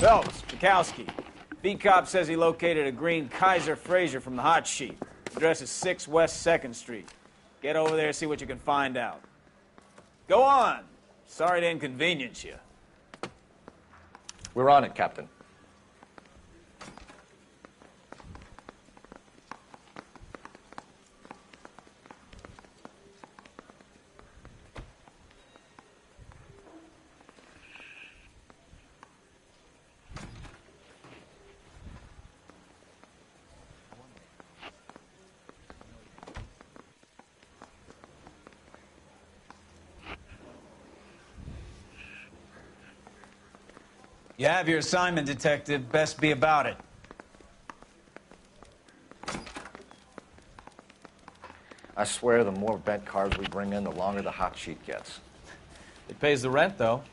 Phelps, Bukowski. Beat cop says he located a green Kaiser Fraser from the hot sheet. Address is 6 West 2nd Street. Get over there, see what you can find out. Go on. Sorry to inconvenience you. We're on it, Captain. You have your assignment, Detective. Best be about it. I swear the more bet cards we bring in, the longer the hot sheet gets. It pays the rent, though.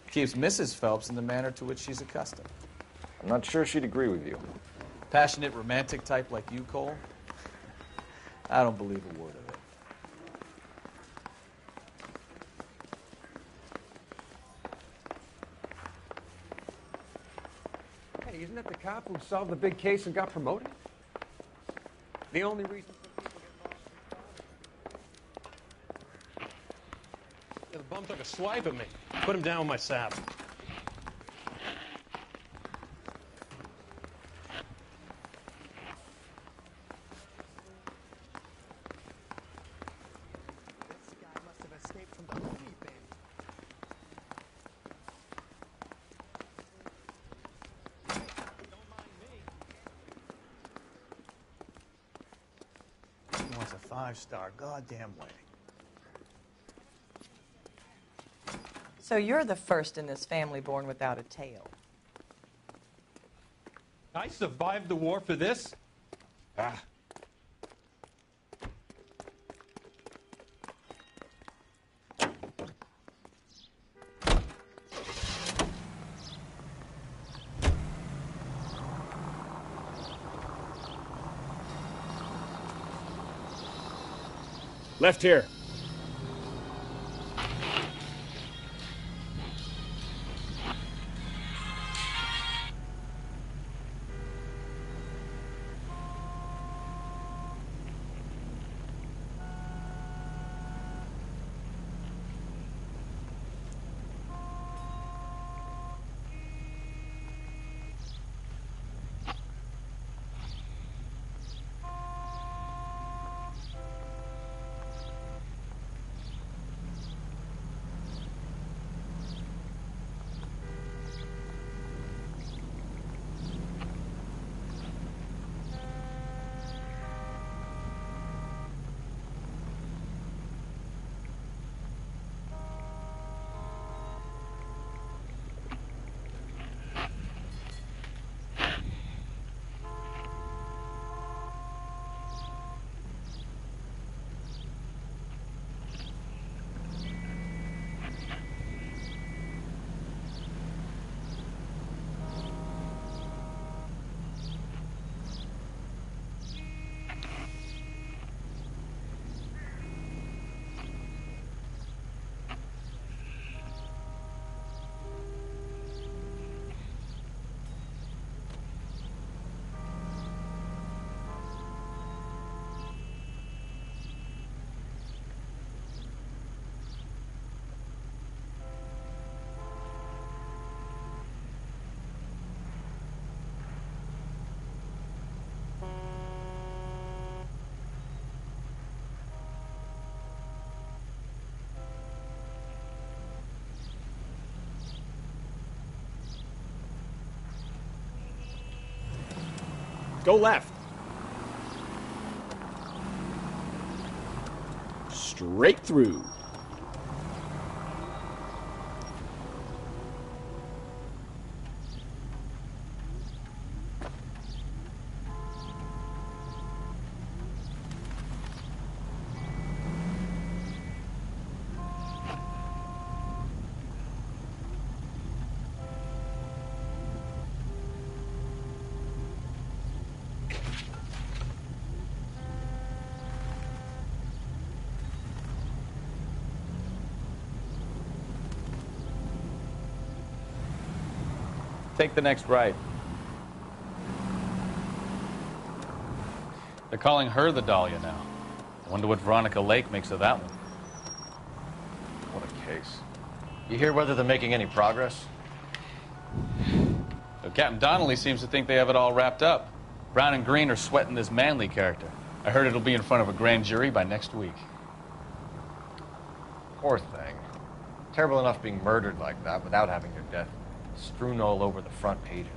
Keeps Mrs. Phelps in the manner to which she's accustomed. I'm not sure she'd agree with you. Passionate, romantic type like you, Cole? I don't believe a word of it. Hey, isn't that the cop who solved the big case and got promoted? The only reason some people get lost. The bum took a swipe at me. Put him down with my sap. This guy must have escaped from the movie bin. Don't mind me. He wants a 5-star goddamn wedding. So you're the first in this family born without a tail. I survived the war for this? Ah. Left here. Go left. Straight through. take the next right. They're calling her the Dahlia now. I wonder what Veronica Lake makes of that one. What a case. You hear whether they're making any progress? So Captain Donnelly seems to think they have it all wrapped up. Brown and Green are sweating this Manley character. I heard it'll be in front of a grand jury by next week. Poor thing. Terrible enough being murdered like that without having your death strewn all over the front pages.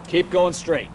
Keep going straight.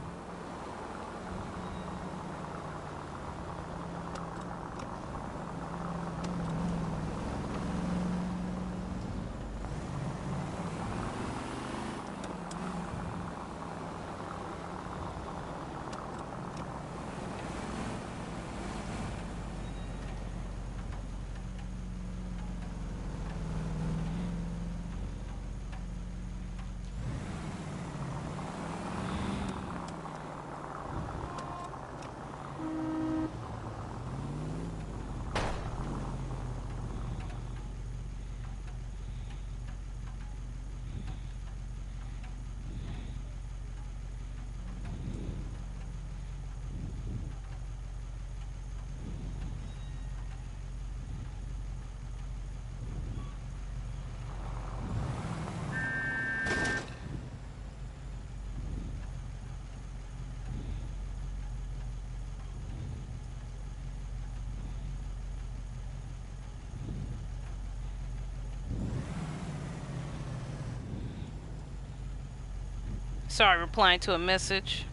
Sorry, replying to a message.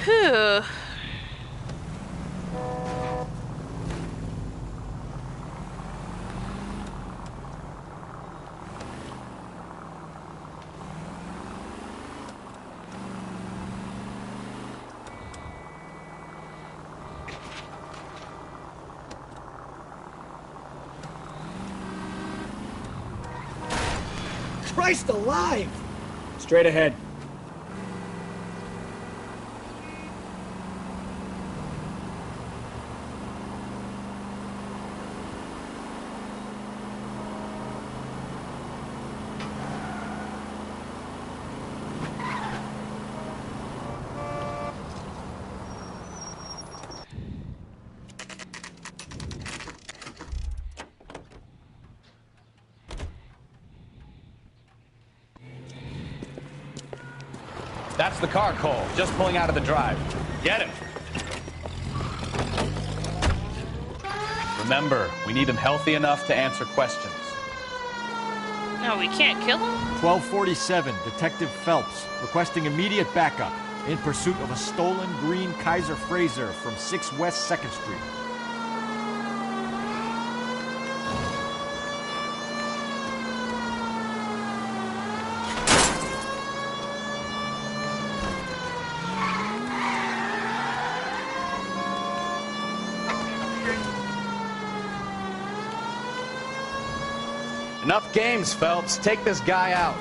Phew. Christ alive! Straight ahead. That's the car, Cole. Just pulling out of the drive. Get him. Remember, we need him healthy enough to answer questions. No, we can't kill him? 1247, Detective Phelps, requesting immediate backup in pursuit of a stolen green Kaiser Frazer from 6 West 2nd Street. Enough games, Phelps. Take this guy out.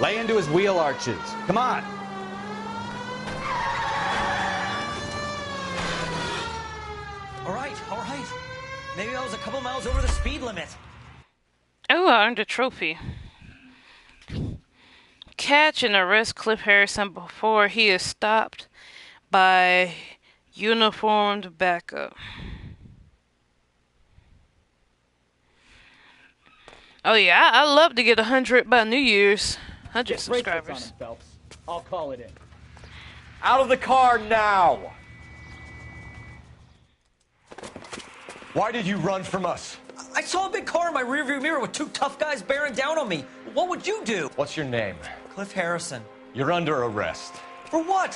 Lay into his wheel arches. Come on. All right. Maybe I was a couple miles over the speed limit. Oh, I earned a trophy. Catch and arrest Cliff Harrison before he is stopped by uniformed backup. Oh yeah, I love to get 100 by New Year's. 100 Get bracelets on subscribers. him, Phelps. I'll call it in. Out of the car now! Why did you run from us? I saw a big car in my rearview mirror with two tough guys bearing down on me. What would you do? What's your name? Cliff Harrison. You're under arrest. For what?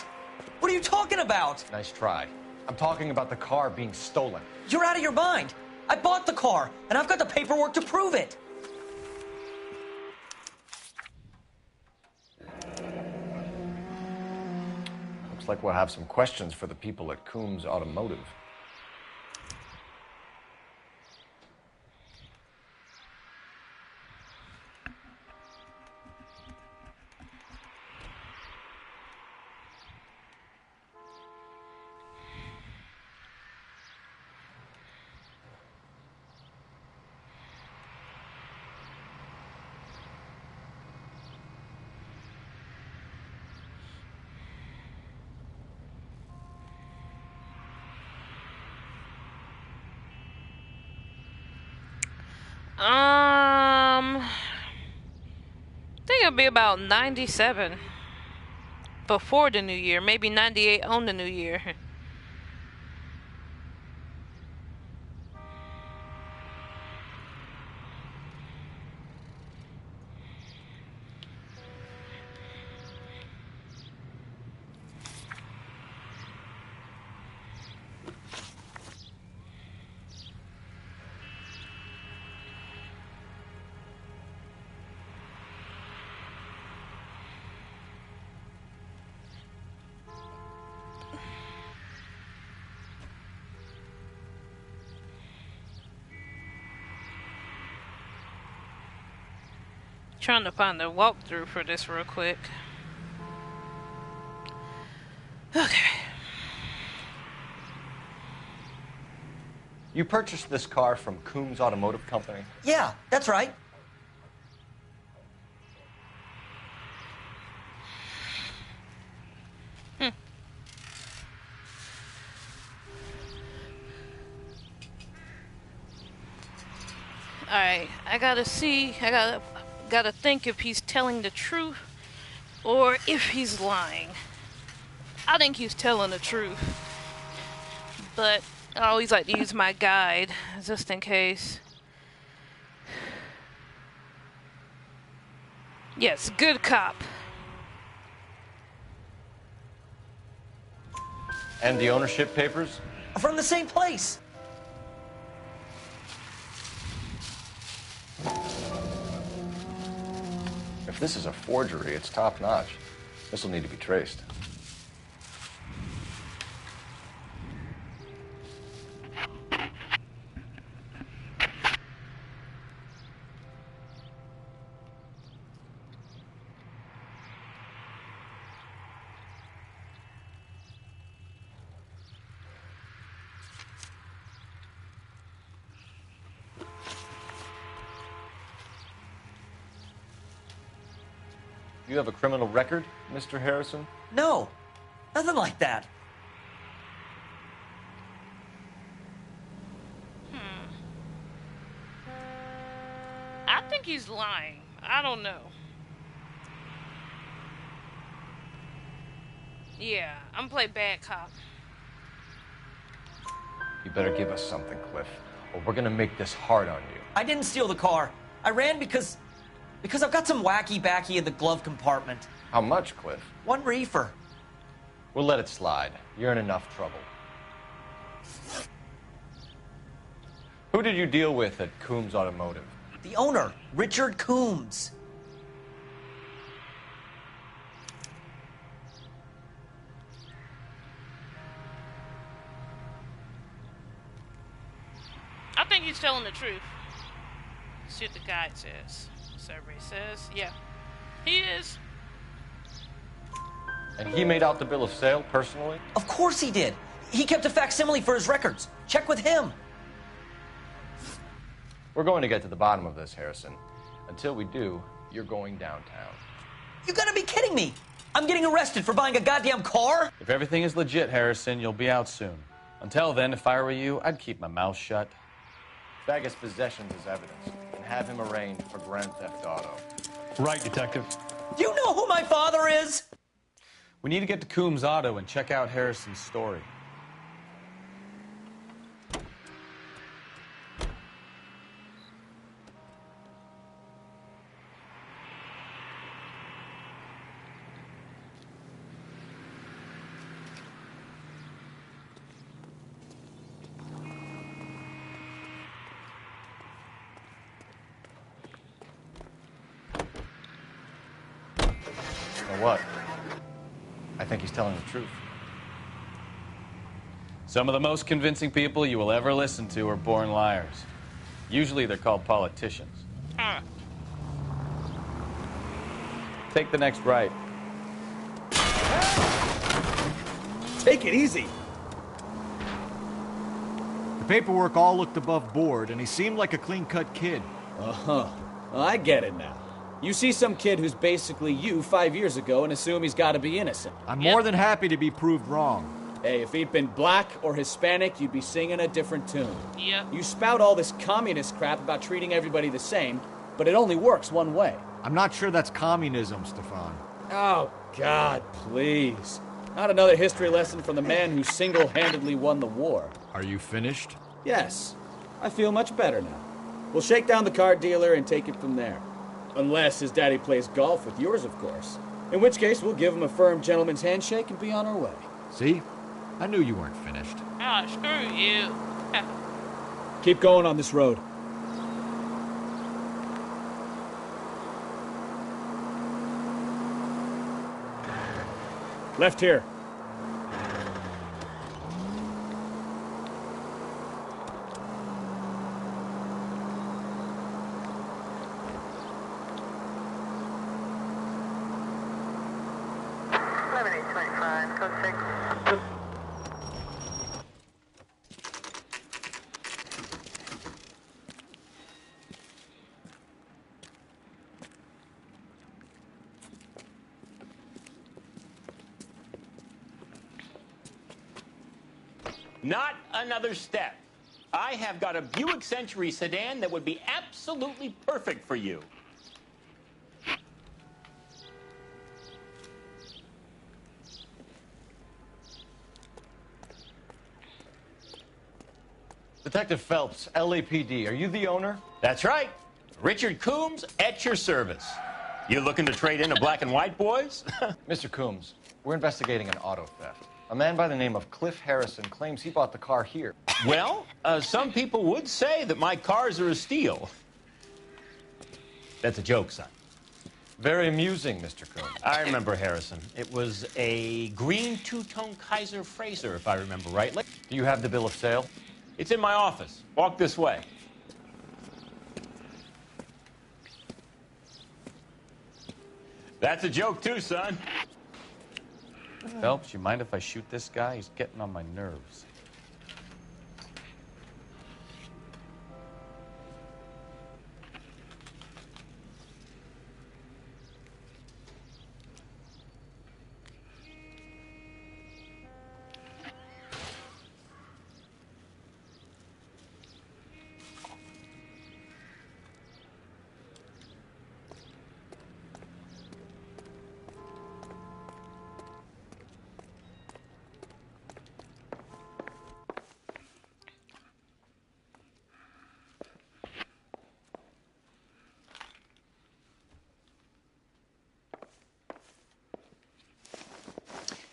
What are you talking about? Nice try. I'm talking about the car being stolen. You're out of your mind. I bought the car, and I've got the paperwork to prove it. Looks like we'll have some questions for the people at Coombs Automotive. I think it'll be about 97 before the new year, maybe 98 on the new year. Trying to find the walkthrough for this real quick. Okay. You purchased this car from Coombs Automotive Company? Yeah, that's right. Alright, I gotta see, I gotta think if he's telling the truth or if he's lying. I think he's telling the truth, but I always like to use my guide just in case. Yes, good cop. And the ownership papers? From the same place. If this is a forgery, it's top-notch. This will need to be traced. You have a criminal record, Mr. Harrison? No, nothing like that. I think he's lying. I don't know. Yeah, I'm gonna play bad cop. You better give us something, Cliff, or we're gonna make this hard on you. I didn't steal the car. I ran because I've got some wacky backy in the glove compartment. How much, Cliff? 1 reefer. We'll let it slide. You're in enough trouble. Who did you deal with at Coombs Automotive? The owner, Richard Coombs. I think he's telling the truth. See what the guide says. Survey says, yeah, he is. And he made out the bill of sale personally? Of course he did. He kept a facsimile for his records. Check with him. We're going to get to the bottom of this, Harrison. Until we do, you're going downtown. You gotta be kidding me. I'm getting arrested for buying a goddamn car? If everything is legit, Harrison, you'll be out soon. Until then, if I were you, I'd keep my mouth shut. Bag his possessions as evidence and have him arraigned for grand theft auto. Right, Detective. You know who my father is? We need to get to Coombs Auto and check out Harrison's story. Or what? I think he's telling the truth. Some of the most convincing people you will ever listen to are born liars. Usually they're called politicians. Take the next right. Take it easy. The paperwork all looked above board, and he seemed like a clean-cut kid. Uh-huh. Well, I get it now. You see some kid who's basically you 5 years ago and assume he's got to be innocent. I'm more than happy to be proved wrong. Hey, if he'd been black or Hispanic, you'd be singing a different tune. Yeah. You spout all this communist crap about treating everybody the same, but it only works one way. I'm not sure that's communism, Stefan. Oh, God, please. Not another history lesson from the man who single-handedly won the war. Are you finished? Yes, I feel much better now. We'll shake down the car dealer and take it from there. Unless his daddy plays golf with yours, of course. In which case, we'll give him a firm gentleman's handshake and be on our way. See? I knew you weren't finished. Ah, screw you. Keep going on this road. Left here. Not another step. I have got a Buick Century sedan that would be absolutely perfect for you. Detective Phelps, LAPD, are you the owner? That's right. Richard Coombs at your service. You looking to trade in a black and white, boys? Mr. Coombs, we're investigating an auto theft. A man by the name of Cliff Harrison claims he bought the car here. Well, some people would say that my cars are a steal. That's a joke, son. Very amusing, Mr. Coombs. I remember Harrison. It was a green two-tone Kaiser Frazer, if I remember rightly. Do you have the bill of sale? It's in my office. Walk this way. That's a joke, too, son. Phelps, you mind if I shoot this guy? He's getting on my nerves.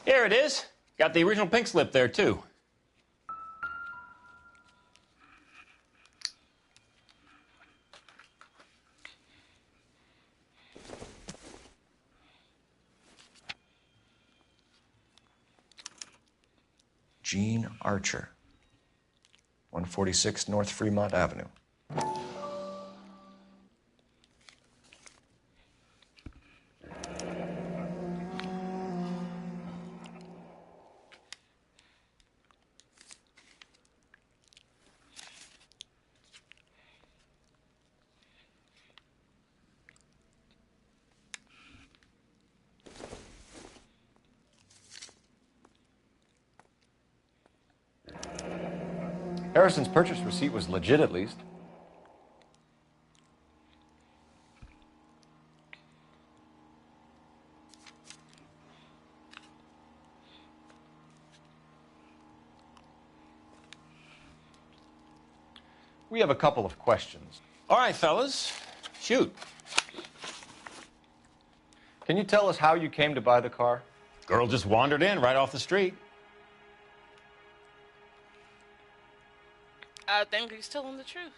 Here it is. Got the original pink slip there, too. Gene Archer, 146 North Fremont Avenue. Harrison's purchase receipt was legit, at least. We have a couple of questions. All right, fellas, shoot. Can you tell us how you came to buy the car? Girl just wandered in right off the street. I think he's telling the truth.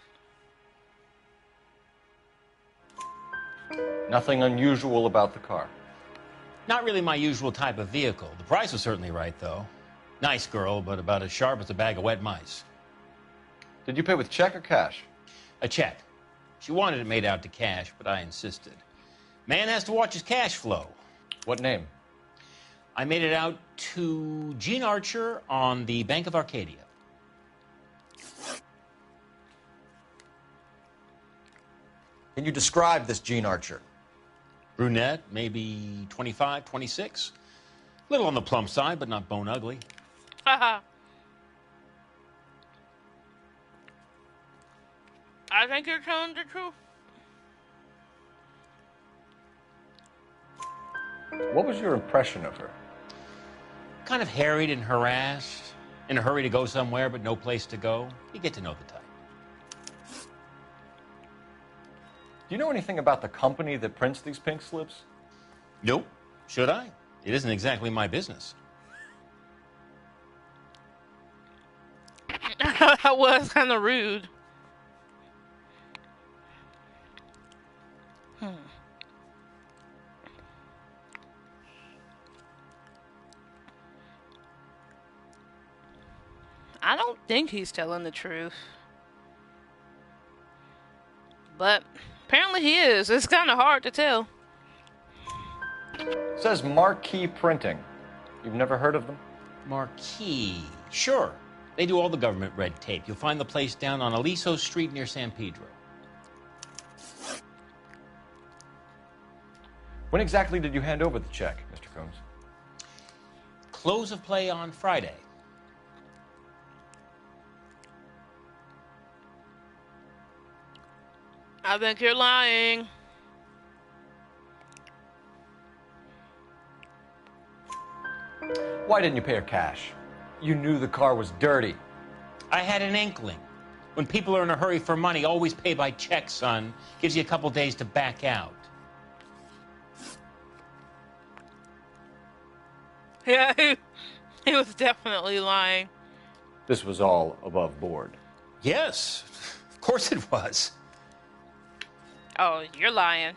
Nothing unusual about the car. Not really my usual type of vehicle. The price was certainly right, though. Nice girl, but about as sharp as a bag of wet mice. Did you pay with check or cash? A check. She wanted it made out to cash, but I insisted. Man has to watch his cash flow. What name? I made it out to Gene Archer on the Bank of Arcadia. Can you describe this Gene Archer? Brunette, maybe 25, 26. Little on the plump side, but not bone ugly. Haha. I think you're telling the truth. What was your impression of her? Kind of harried and harassed, in a hurry to go somewhere, but no place to go. You get to know the type. Do you know anything about the company that prints these pink slips? Nope. Should I? It isn't exactly my business. That was kind of rude. I don't think he's telling the truth. But apparently he is. It's kind of hard to tell. It says Marquee Printing. You've never heard of them? Marquee. Sure. They do all the government red tape. You'll find the place down on Aliso Street near San Pedro. When exactly did you hand over the check, Mr. Combs? Close of play on Friday. I think you're lying. Why didn't you pay her cash? You knew the car was dirty. I had an inkling. When people are in a hurry for money, always pay by check, son. Gives you a couple days to back out. Yeah, he was definitely lying. This was all above board. Yes, of course it was. Oh, you're lying.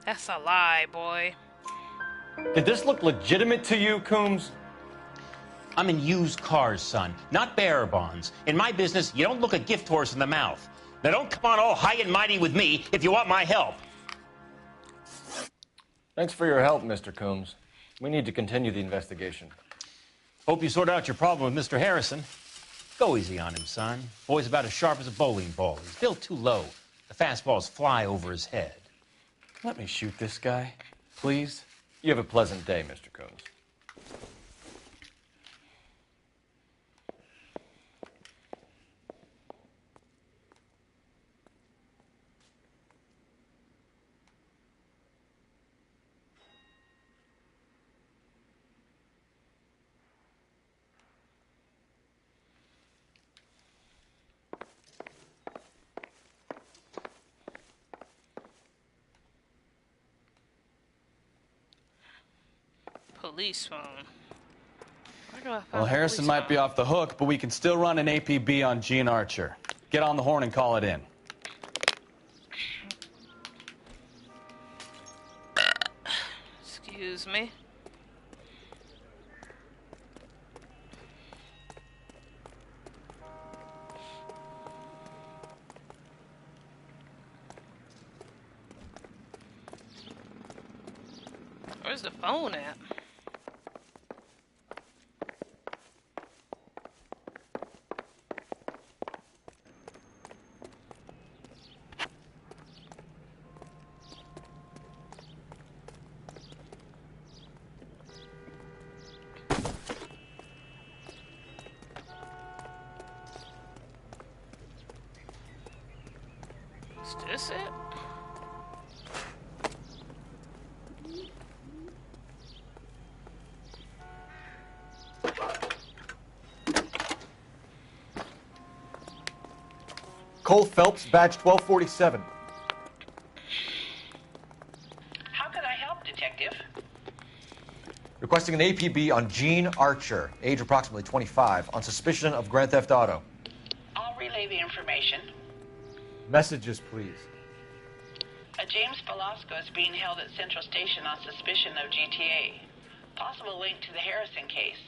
That's a lie, boy. Did this look legitimate to you, Coombs? I'm in used cars, son, not bearer bonds. In my business, you don't look a gift horse in the mouth. Now don't come on all high and mighty with me if you want my help. Thanks for your help, Mr. Coombs. We need to continue the investigation. Hope you sort out your problem with Mr. Harrison. Go easy on him, son. Boy's about as sharp as a bowling ball. He's built too low. The fastballs fly over his head. Let me shoot this guy, please. You have a pleasant day, Mr. Coombs. Police phone. Where do I find Well, the Harrison police might phone? be off the hook, but we can still run an APB on Gene Archer. Get on the horn and call it in. Excuse me. Where's the phone at? Is this it? Cole Phelps, badge 1247. How can I help, Detective? Requesting an APB on Gene Archer, age approximately 25, on suspicion of Grand Theft Auto. I'll relay the information. Messages, please. A James Velasco is being held at Central Station on suspicion of GTA. Possible link to the Harrison case.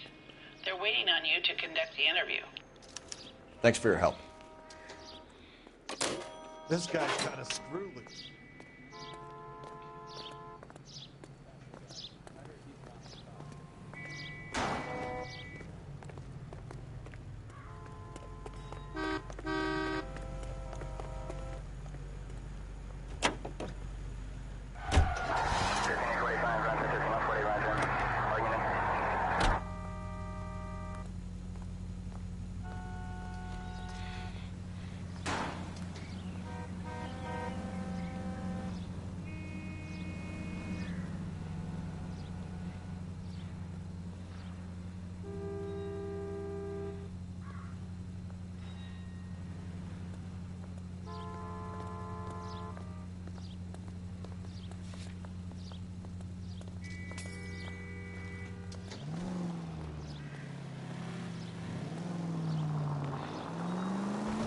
They're waiting on you to conduct the interview. Thanks for your help. This guy's kind of screwy.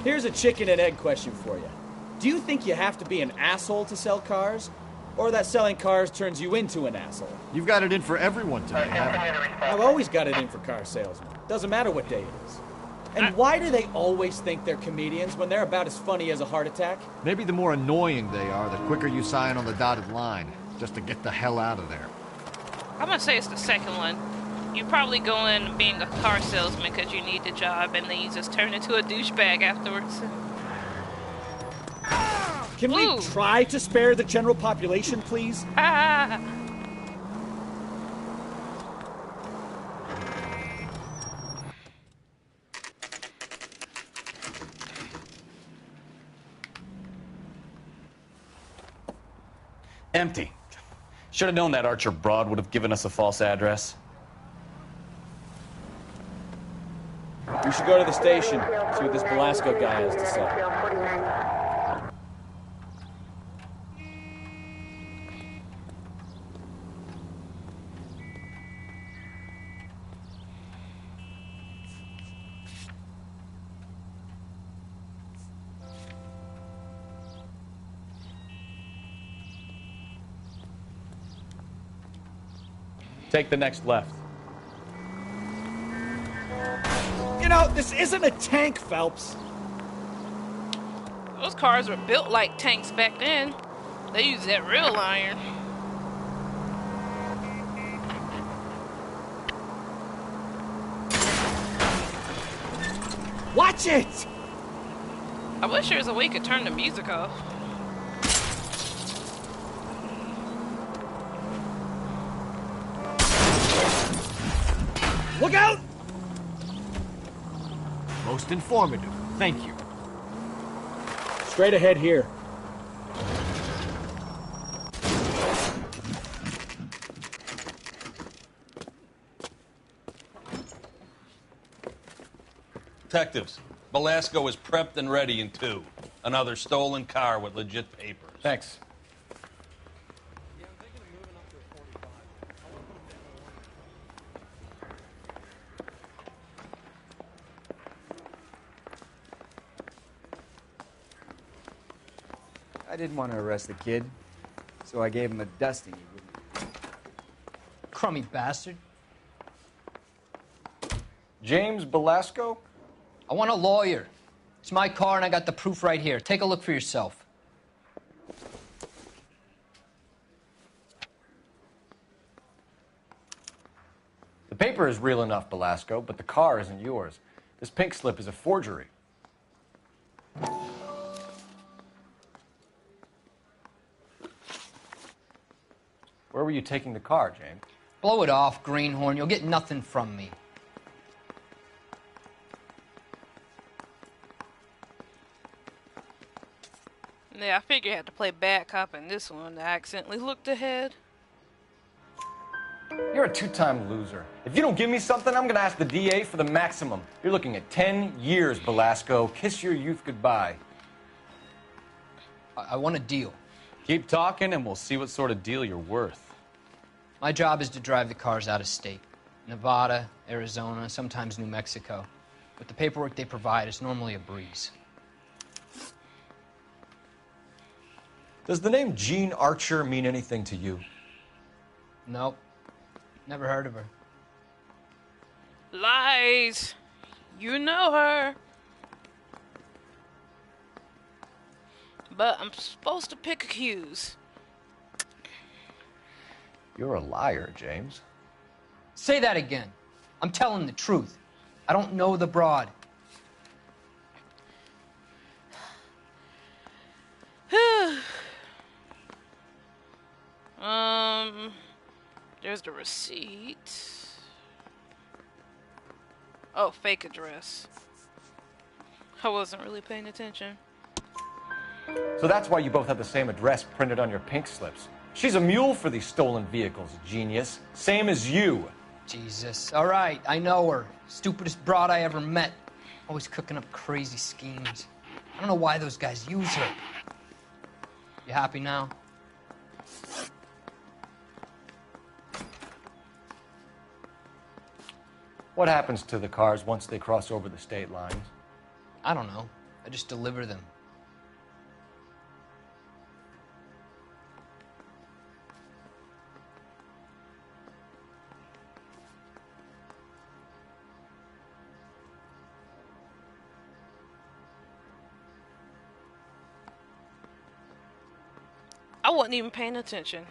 Here's a chicken and egg question for you. Do you think you have to be an asshole to sell cars? Or that selling cars turns you into an asshole? You've got it in for everyone today, haven't you? I've always got it in for car salesmen. Doesn't matter what day it is. And why do they always think they're comedians when they're about as funny as a heart attack? Maybe the more annoying they are, the quicker you sign on the dotted line, just to get the hell out of there. I'm gonna say it's the second one. You probably go in being a car salesman because you need the job, and then you just turn into a douchebag afterwards. Can we try to spare the general population, please? Empty. Should have known that Archer broad would have given us a false address. We should go to the station, see what this Velasco guy has to say. Take the next left. You know, this isn't a tank, Phelps. Those cars were built like tanks back then. They used that real iron. Watch it! I wish there was a way you could turn the music off. Look out! Most informative. Thank you. Straight ahead here. Detectives, Velasco is prepped and ready in 2. Another stolen car with legit papers. Thanks. I didn't want to arrest the kid, so I gave him a dusting. Crummy bastard. James Velasco? I want a lawyer. It's my car and I got the proof right here. Take a look for yourself. The paper is real enough, Velasco, but the car isn't yours. This pink slip is a forgery. Where were you taking the car, James? Blow it off, greenhorn. You'll get nothing from me. Yeah, I figure I had to play bad cop in this one. I accidentally looked ahead. You're a 2-time loser. If you don't give me something, I'm gonna ask the DA for the maximum. You're looking at 10 years, Velasco. Kiss your youth goodbye. I want a deal. Keep talking and we'll see what sort of deal you're worth. My job is to drive the cars out of state. Nevada, Arizona, sometimes New Mexico. With the paperwork they provide, it's normally a breeze. Does the name Jean Archer mean anything to you? Nope. Never heard of her. Lies. You know her. But I'm supposed to pick a accuse. You're a liar, James. Say that again. I'm telling the truth. I don't know the broad. There's the receipt. Oh, fake address. I wasn't really paying attention. So that's why you both have the same address printed on your pink slips. She's a mule for these stolen vehicles, genius. Same as you. Jesus. All right, I know her. Stupidest broad I ever met. Always cooking up crazy schemes. I don't know why those guys use her. You happy now? What happens to the cars once they cross over the state lines? I don't know. I just deliver them. I wasn't even paying attention.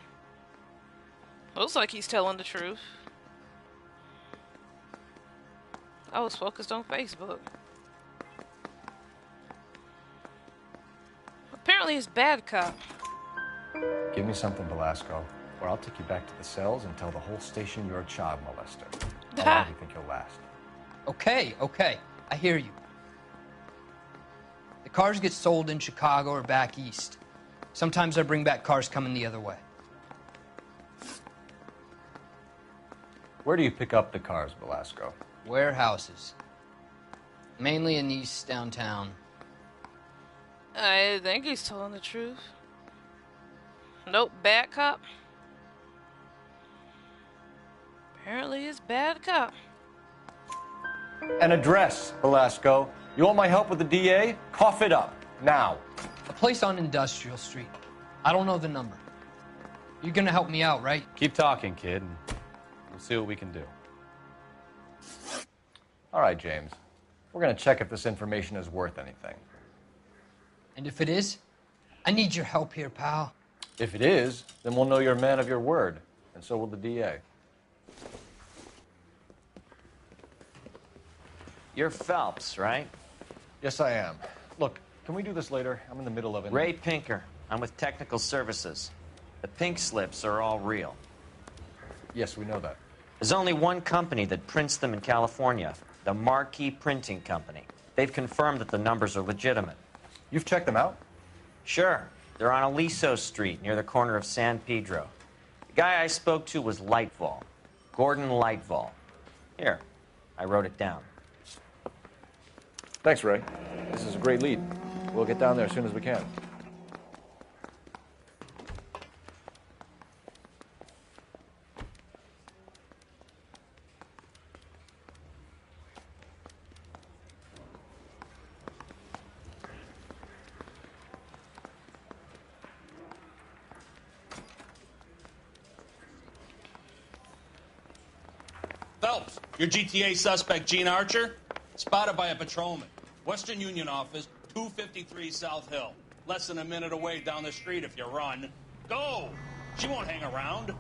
Looks like he's telling the truth. I was focused on Facebook. Apparently he's bad cop. Give me something, Velasco, or I'll take you back to the cells and tell the whole station you're a child molester. How long do you think you'll last? Okay, okay. I hear you. The cars get sold in Chicago or back east. Sometimes I bring back cars coming the other way. Where do you pick up the cars, Velasco? Warehouses. Mainly in East downtown. I think he's telling the truth. Nope, bad cop. Apparently he's bad cop. An address, Velasco. You want my help with the DA? Cough it up, now. A place on Industrial Street. I don't know the number. You're gonna help me out, right? Keep talking, kid, and we'll see what we can do. All right, James. We're going to check if this information is worth anything. And if it is, I need your help here, pal. If it is, then we'll know you're a man of your word, and so will the DA. You're Phelps, right? Yes, I am. Look, can we do this later? I'm in the middle of it. Ray Pinker. I'm with Technical Services. The pink slips are all real. Yes, we know that. There's only one company that prints them in California, the Marquee Printing Company. They've confirmed that the numbers are legitimate. You've checked them out? Sure. They're on Aliso Street, near the corner of San Pedro. The guy I spoke to was Lightval. Gordon Lightval. Here, I wrote it down. Thanks, Ray. This is a great lead. We'll get down there as soon as we can. Phelps, your GTA suspect, Jean Archer, spotted by a patrolman. Western Union office, 253 South Hill. Less than a minute away down the street if you run. Go! She won't hang around.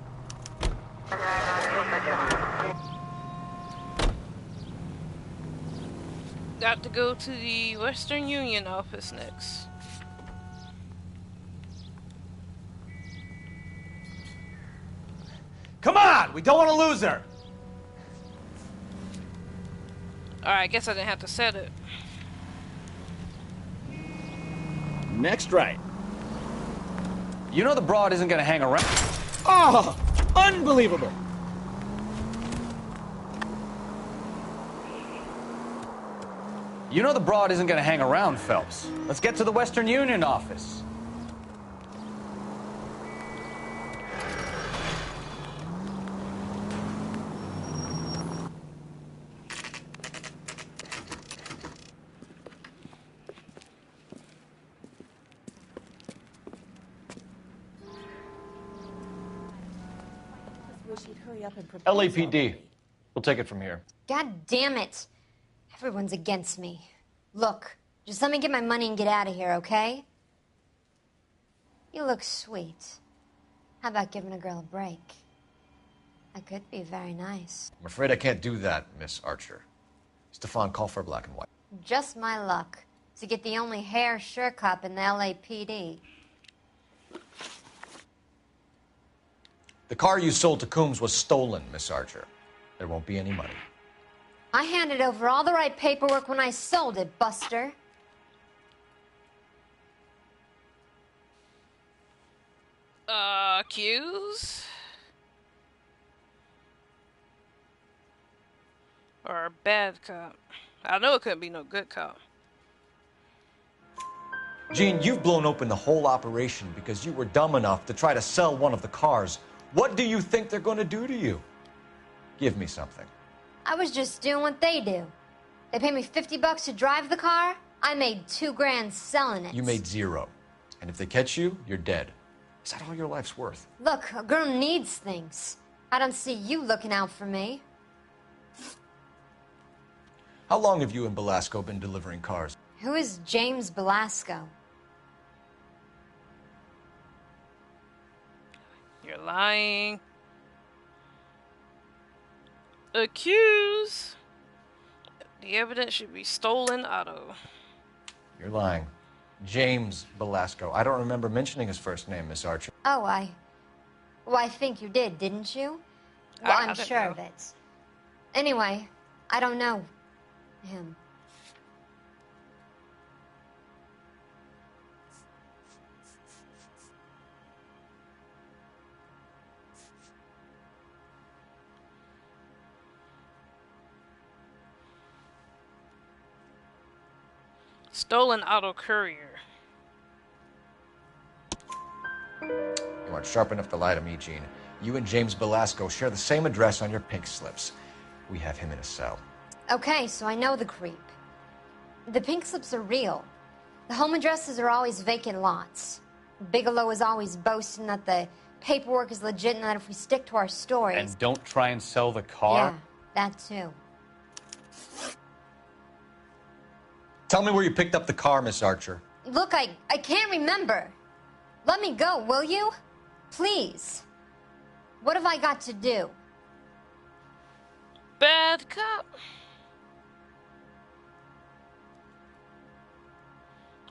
Got to go to the Western Union office next. Come on! We don't want to lose her! Alright, I guess I didn't have to set it. Next right. You know the broad isn't gonna hang around. Oh! Unbelievable! You know the broad isn't gonna hang around, Phelps. Let's get to the Western Union office. wish he'd hurry up and propose. LAPD. We'll take it from here. God damn it. Everyone's against me. Look, just let me get my money and get out of here, okay? You look sweet. How about giving a girl a break? That could be very nice. I'm afraid I can't do that, Miss Archer. Stefan, call for black and white. Just my luck to get the only hair sure cop in the LAPD. The car you sold to Coombs was stolen, Miss Archer. There won't be any money. I handed over all the right paperwork when I sold it, Buster. Cues? Or a bad cop? I know it couldn't be no good cop. Gene, you've blown open the whole operation because you were dumb enough to try to sell one of the cars. What do you think they're going to do to you? Give me something. I was just doing what they do. They paid me $50 to drive the car. I made $2 grand selling it. You made $0. And if they catch you, you're dead. Is that all your life's worth? Look, a girl needs things. I don't see you looking out for me. How long have you and Belasco been delivering cars? Who is James Belasco? You're lying. Accused. The evidence should be stolen auto. You're lying. James Belasco. I don't remember mentioning his first name, Miss Archer. Oh, well, I think you did, didn't you? Well, I'm sure of it. Anyway, I don't know him. Stolen auto courier. You aren't sharp enough to lie to me, Gene. You and James Belasco share the same address on your pink slips. We have him in a cell. Okay, so I know the creep. The pink slips are real. The home addresses are always vacant lots. Bigelow is always boasting that the paperwork is legit and that if we stick to our stories... And don't try and sell the car? Yeah, that too. Tell me where you picked up the car, Miss Archer. Look, I can't remember. Let me go, will you? Please. What have I got to do? Bad cop.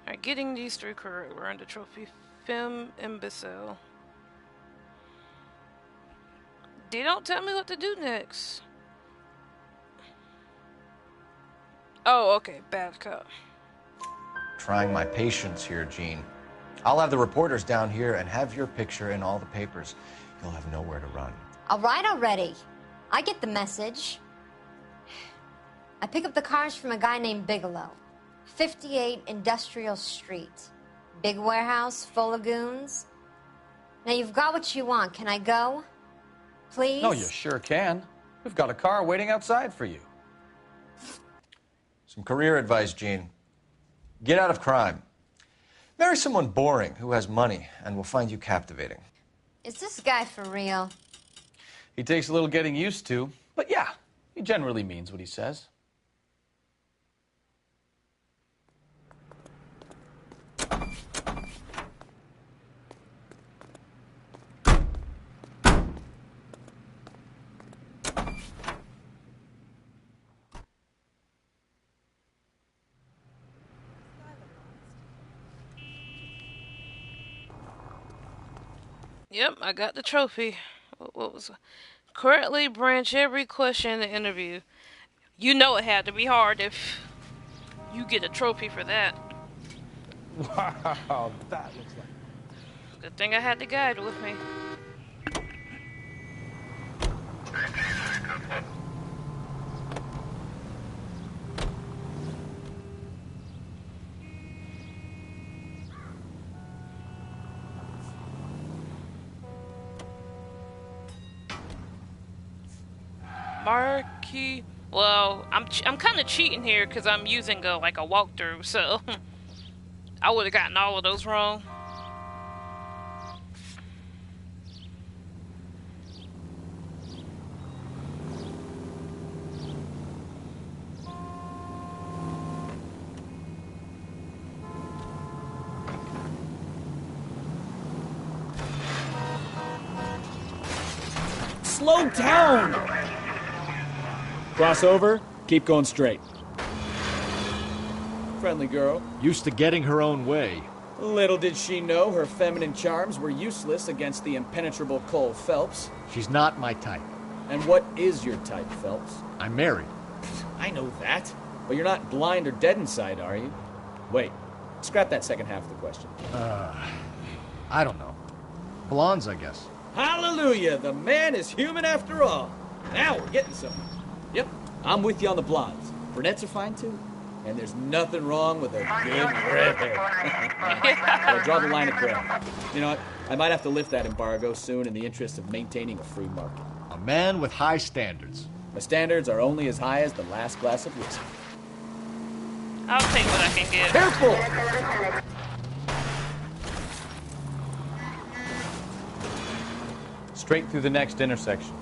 Alright, getting these three correct. We're under trophy. Femme imbecile. They don't tell me what to do next. Oh, okay. Bad cop. Trying my patience here, Gene. I'll have the reporters down here and have your picture in all the papers. You'll have nowhere to run. All right already. I get the message. I pick up the cars from a guy named Bigelow. 58 Industrial Street. Big warehouse, full of goons. Now you've got what you want. Can I go? Please? No, you sure can. We've got a car waiting outside for you. Some career advice, Gene. Get out of crime. Marry someone boring who has money and will find you captivating. Is this guy for real? He takes a little getting used to, but yeah, he generally means what he says. Yep, I got the trophy. What was it? Correctly branch every question in the interview. You know it had to be hard if you get a trophy for that. Wow, that looks like... Good thing I had the guide with me. Marquee. Well, I'm kind of cheating here because I'm using a walkthrough, so I would have gotten all of those wrong. Slow down! Cross over, keep going straight. Friendly girl. Used to getting her own way. Little did she know her feminine charms were useless against the impenetrable Cole Phelps. She's not my type. And what is your type, Phelps? I'm married. I know that. But you're not blind or dead inside, are you? Wait, scrap that second half of the question. I don't know. Blondes, I guess. Hallelujah! The man is human after all. Now we're getting somewhere. Yep, I'm with you on the blondes. Brunettes are fine too. And there's nothing wrong with a good redhead. I'll draw the line at gray. You know what? I might have to lift that embargo soon in the interest of maintaining a free market. A man with high standards. My standards are only as high as the last glass of whiskey. I'll take what I can get. Careful! Straight through the next intersection.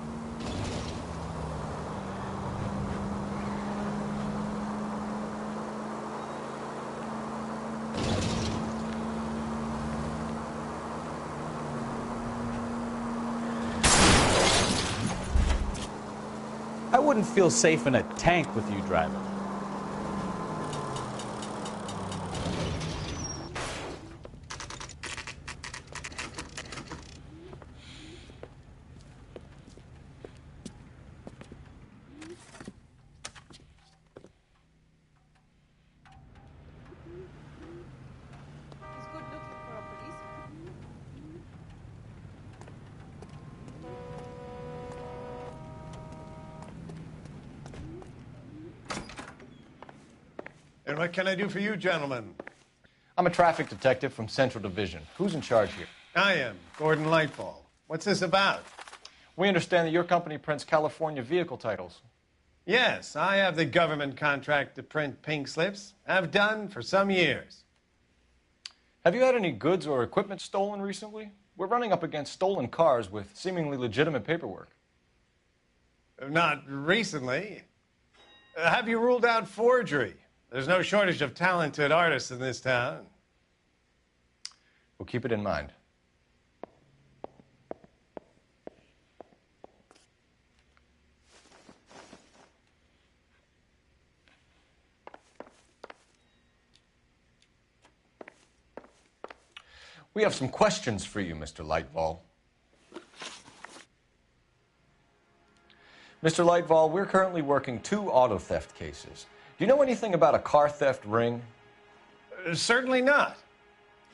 I wouldn't feel safe in a tank with you driving. And what can I do for you, gentlemen? I'm a traffic detective from Central Division. Who's in charge here? I am, Gordon Lightfall. What's this about? We understand that your company prints California vehicle titles. Yes, I have the government contract to print pink slips. I've done for some years. Have you had any goods or equipment stolen recently? We're running up against stolen cars with seemingly legitimate paperwork. Not recently. Have you ruled out forgery? There's no shortage of talented artists in this town. We'll keep it in mind. We have some questions for you, Mr. Lightfall. Mr. Lightfall, we're currently working 2 auto theft cases. Do you know anything about a car theft ring? Certainly not.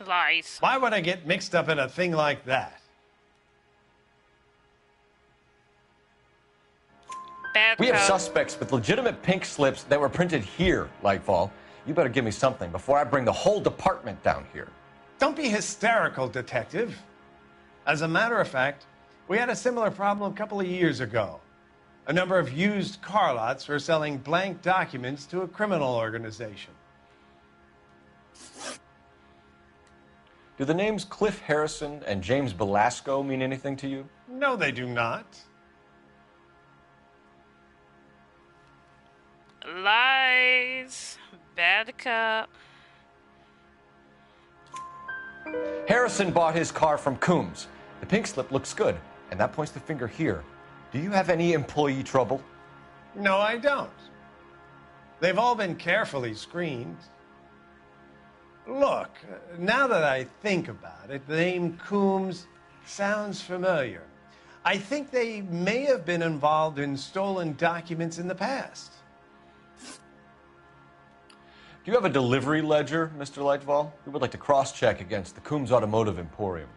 Lies. Why would I get mixed up in a thing like that? Bad We have cop. suspects with legitimate pink slips that were printed here, Lightfall. You better give me something before I bring the whole department down here. Don't be hysterical, detective. As a matter of fact, we had a similar problem a couple of years ago. A number of used car lots were selling blank documents to a criminal organization. Do the names Cliff Harrison and James Belasco mean anything to you? No, they do not. Lies. Bad cop. Harrison bought his car from Coombs. The pink slip looks good, and that points the finger here. Do you have any employee trouble? No, I don't. They've all been carefully screened. Look, now that I think about it, the name Coombs sounds familiar. I think they may have been involved in stolen documents in the past. Do you have a delivery ledger, Mr. Lightfall? We would like to cross-check against the Coombs Automotive Emporium.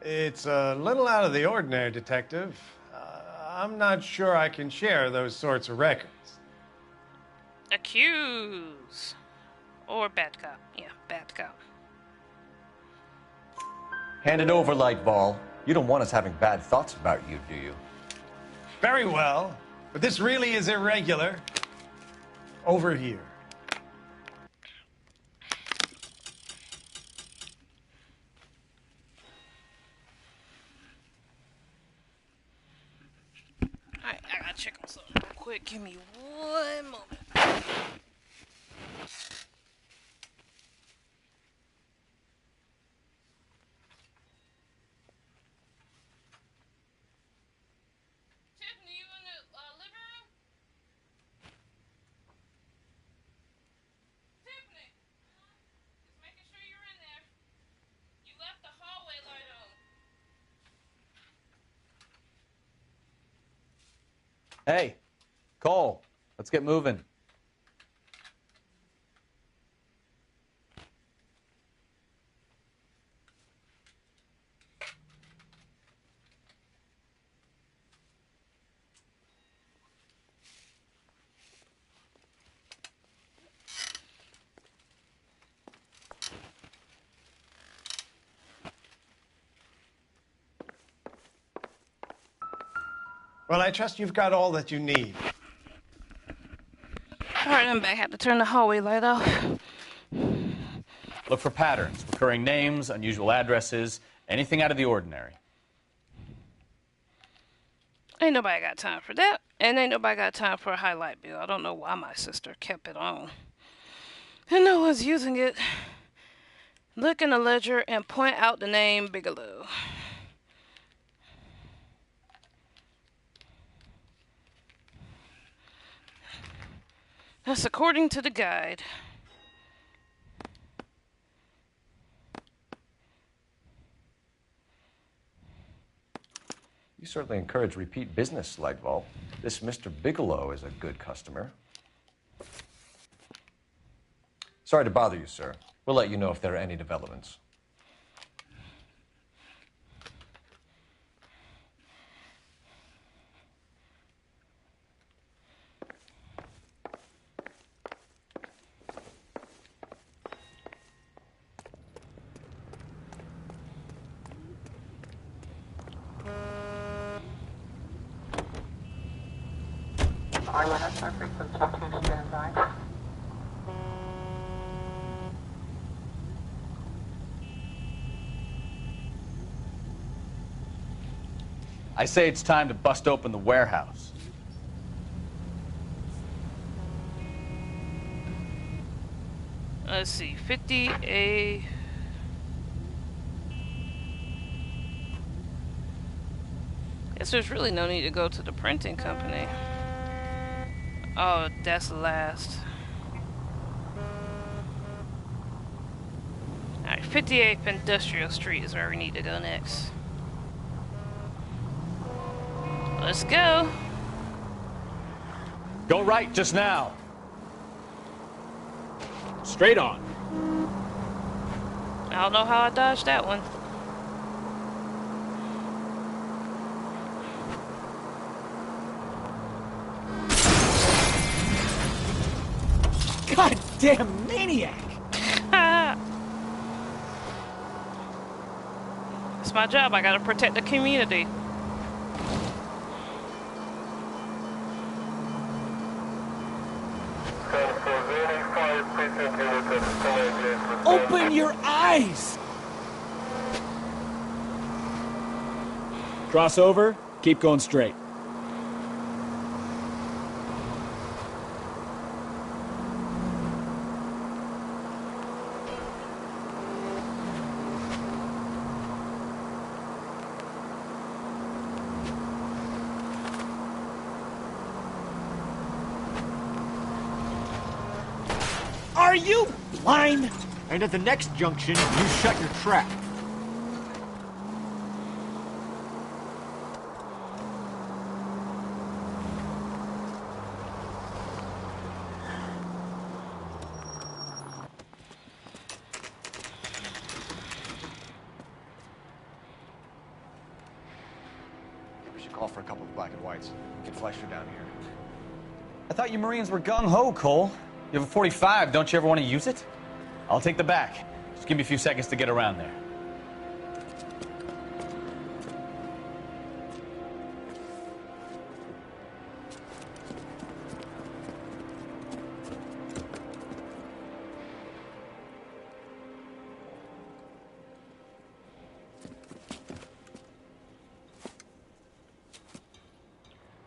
It's a little out of the ordinary, Detective. I'm not sure I can share those sorts of records. Accuse. Or bad cop. Yeah, bad cop. Hand it over, Lightfall. You don't want us having bad thoughts about you, do you? Very well, but this really is irregular. Over here. Alright, I gotta check on something real quick. Give me one moment. Hey, Cole, let's get moving. Well, I trust you've got all that you need. All right, I'm back. Had to turn the hallway light off. Look for patterns, recurring names, unusual addresses, anything out of the ordinary. Ain't nobody got time for that. And ain't nobody got time for a highlight bill. I don't know why my sister kept it on. And no one's using it. Look in the ledger and point out the name Bigelow. That's according to the guide. You certainly encourage repeat business, Lightval. This Mr. Bigelow is a good customer. Sorry to bother you, sir. We'll let you know if there are any developments. I say it's time to bust open the warehouse. Let's see, 50A. Guess there's really no need to go to the printing company. Oh, that's last. Alright, 58th Industrial Street is where we need to go next. Let's go. Go right just now. Straight on. I don't know how I dodged that one. Goddamn maniac! It's my job. I gotta protect the community. Open your eyes! Cross over, keep going straight. Are you blind? And at the next junction, you shut your trap. We should call for a couple of black and whites. We can flush her down here. I thought you Marines were gung-ho, Cole. You have a 45, don't you ever want to use it? I'll take the back. Just give me a few seconds to get around there.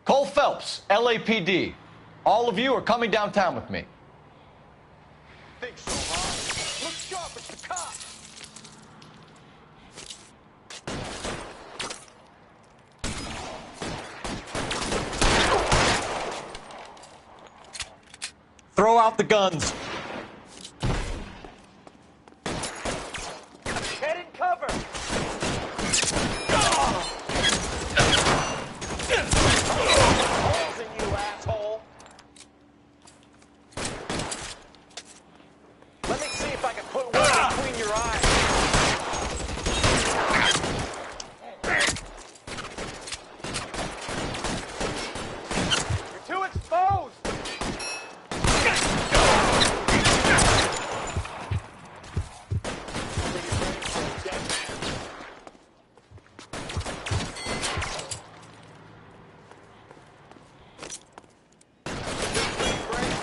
Cole Phelps, LAPD. All of you are coming downtown with me. Think so, huh? Look sharp, it's the cops! Throw out the guns. Head in cover! Holes in you.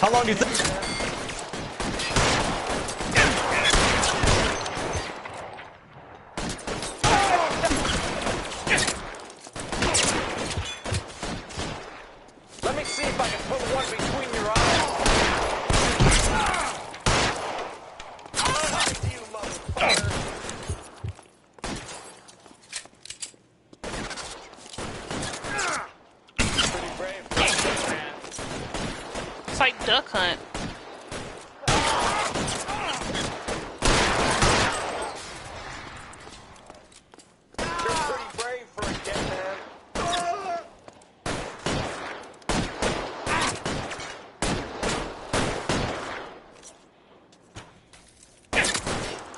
How long do you think? Let me see if I can put one between your eyes. You motherfucker. Pretty brave, man. It's like Duck Hunt. You're pretty brave for a dead man.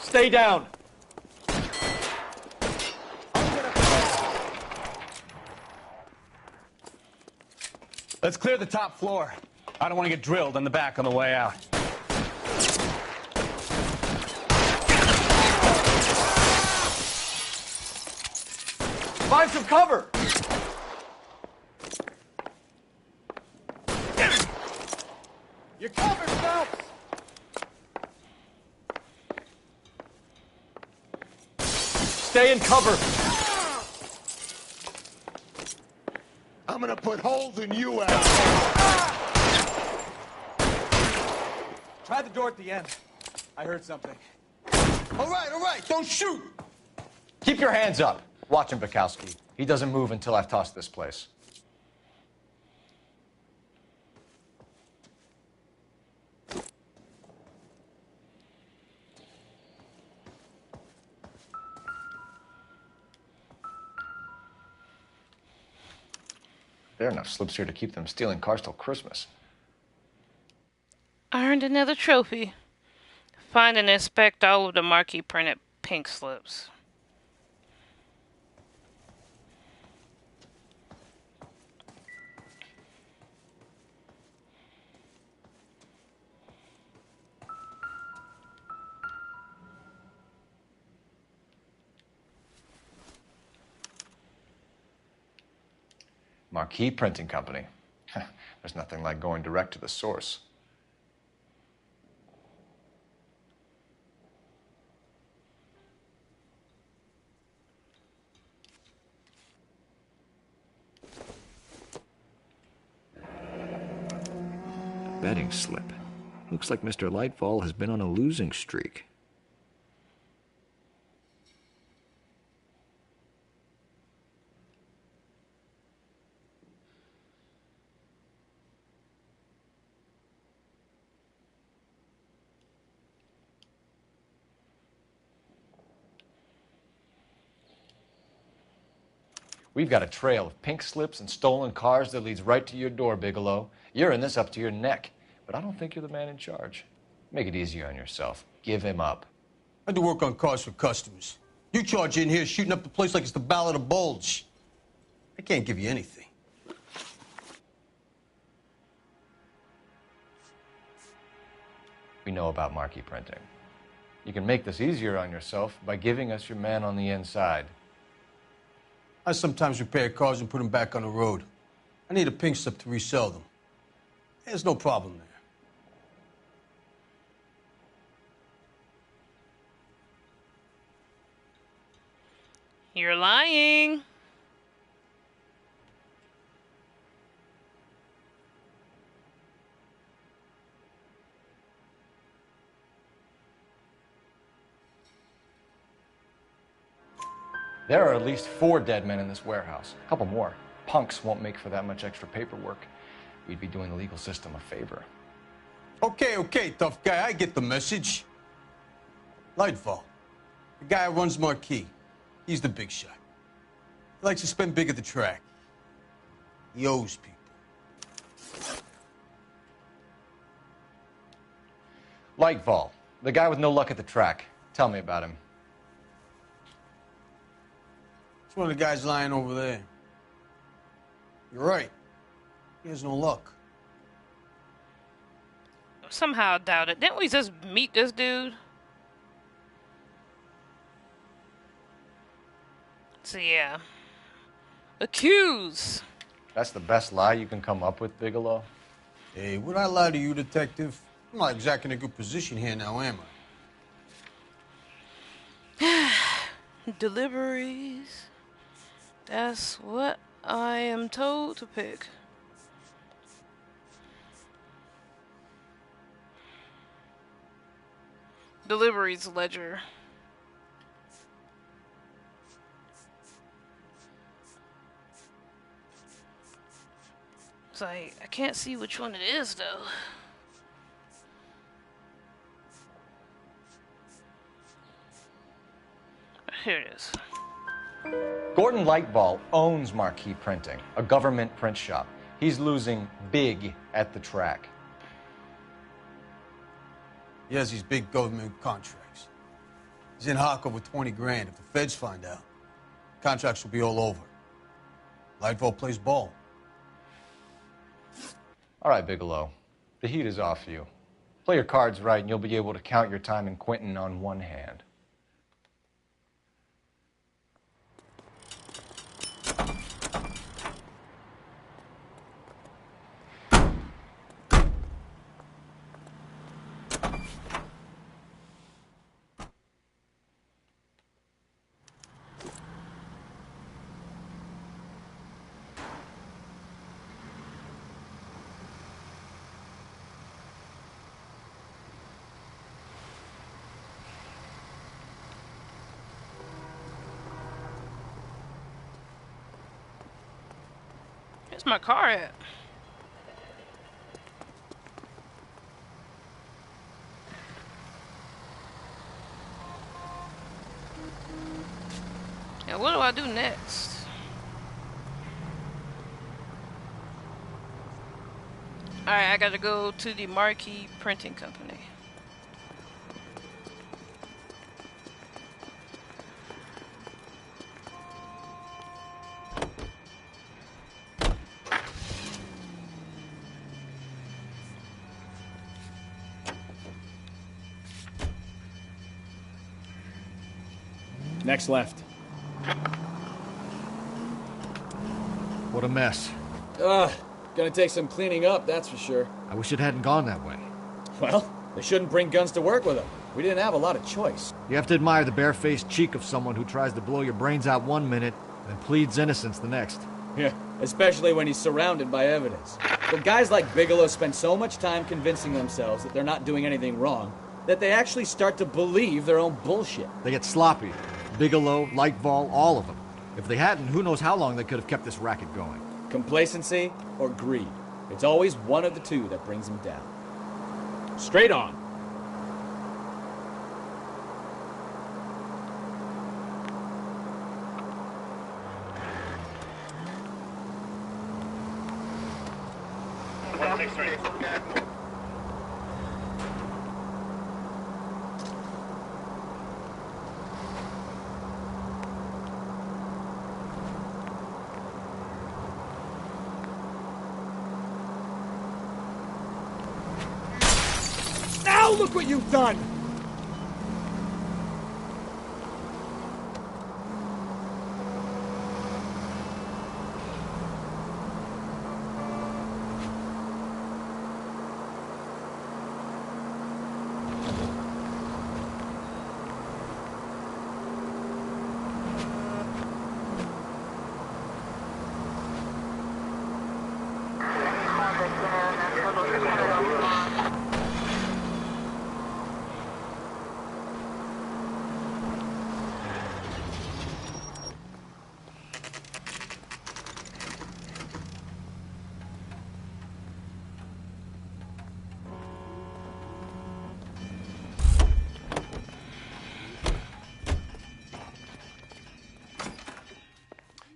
Stay down. Let's clear the top floor. I don't want to get drilled in the back on the way out. Find some cover. You're covered, Phelps. Stay in cover. I'm gonna put holes in you out. Try the door at the end. I heard something. All right, don't shoot. Keep your hands up. Watch him, Bukowski. He doesn't move until I've tossed this place. There are enough slips here to keep them stealing cars till Christmas. I earned another trophy. Find and inspect all of the marquee printed pink slips. Marquee Printing Company. There's nothing like going direct to the source. Betting slip. Looks like Mr. Lightfall has been on a losing streak. We've got a trail of pink slips and stolen cars that leads right to your door, Bigelow. You're in this up to your neck, but I don't think you're the man in charge. Make it easier on yourself. Give him up. I do work on cars for customers. You charge in here shooting up the place like it's the Ballad of Bulge. I can't give you anything. We know about marquee printing. You can make this easier on yourself by giving us your man on the inside. I sometimes repair cars and put them back on the road. I need a pink slip to resell them. There's no problem there. You're lying. There are at least 4 dead men in this warehouse. A couple more. Punks won't make for that much extra paperwork. We'd be doing the legal system a favor. Okay, tough guy. I get the message. Lightfall, the guy who runs Marquee. He's the big shot. He likes to spend big at the track. He owes people. Lightfall, the guy with no luck at the track. Tell me about him. It's one of the guys lying over there. You're right. He has no luck. Somehow I doubt it. Didn't we just meet this dude? So yeah. Accuse. That's the best lie you can come up with, Bigelow? Hey, would I lie to you, Detective? I'm not exactly in a good position here now, am I? Deliveries. That's what I am told to pick. Deliveries ledger. So I can't see which one it is though. Here it is. Gordon Lightball owns Marquee Printing, a government print shop. He's losing big at the track. He has these big government contracts. He's in hock over 20 grand. If the feds find out, contracts will be all over. Lightball plays ball. All right, Bigelow. The heat is off you. Play your cards right, and you'll be able to count your time in Quentin on one hand. Where's my car at? Yeah, what do I do next? Alright, I gotta go to the Marquee Printing Company. Next left. What a mess. Ugh, gonna take some cleaning up, that's for sure. I wish it hadn't gone that way. Well, they shouldn't bring guns to work with them. We didn't have a lot of choice. You have to admire the barefaced cheek of someone who tries to blow your brains out one minute and pleads innocence the next. Yeah, especially when he's surrounded by evidence. But guys like Bigelow spend so much time convincing themselves that they're not doing anything wrong that they actually start to believe their own bullshit. They get sloppy. Bigelow, Lightball, all of them. If they hadn't, who knows how long they could have kept this racket going. Complacency or greed. It's always one of the two that brings them down. Straight on. Now look what you've done!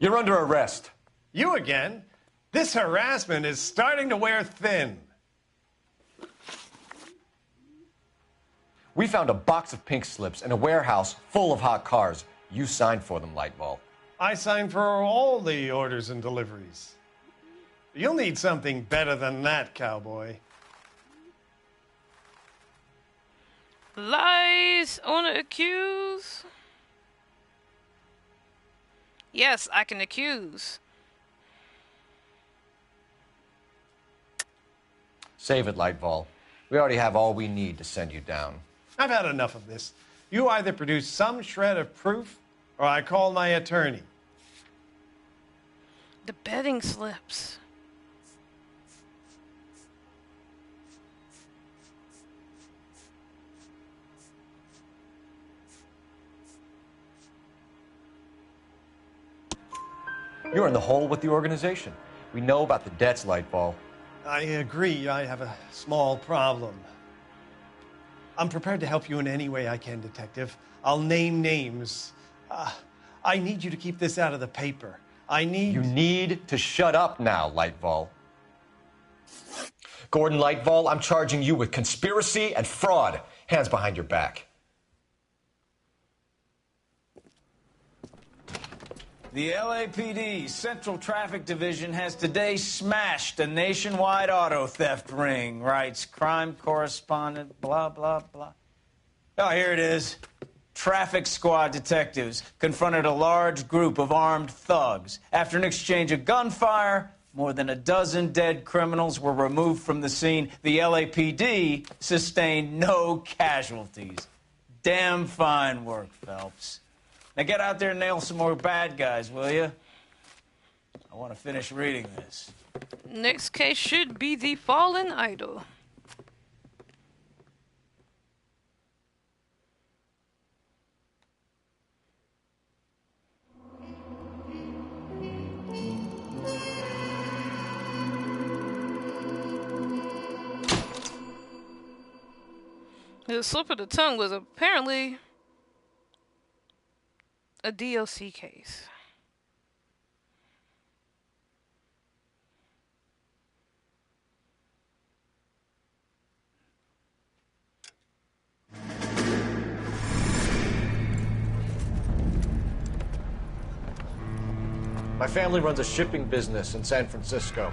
You're under arrest. You again? This harassment is starting to wear thin. We found a box of pink slips in a warehouse full of hot cars. You signed for them, Lightball. I signed for all the orders and deliveries. You'll need something better than that, cowboy. Lies on the accused. Yes, I can accuse. Save it, Lightfall. We already have all we need to send you down. I've had enough of this. You either produce some shred of proof, or I call my attorney. The betting slips. You're in the hole with the organization. We know about the debts, Lightfall. I agree. I have a small problem. I'm prepared to help you in any way I can, Detective. I'll name names. I need you to keep this out of the paper. You need to shut up now, Lightfall. Gordon Lightfall, I'm charging you with conspiracy and fraud. Hands behind your back. The LAPD Central Traffic Division has today smashed a nationwide auto theft ring, writes crime correspondent, blah, blah, blah. Oh, here it is. Traffic squad detectives confronted a large group of armed thugs. After an exchange of gunfire, more than a dozen dead criminals were removed from the scene. The LAPD sustained no casualties. Damn fine work, Phelps. Now get out there and nail some more bad guys, will you? I want to finish reading this. Next case should be the fallen idol. The slip of the tongue was apparently a DLC case. My family runs a shipping business in San Francisco.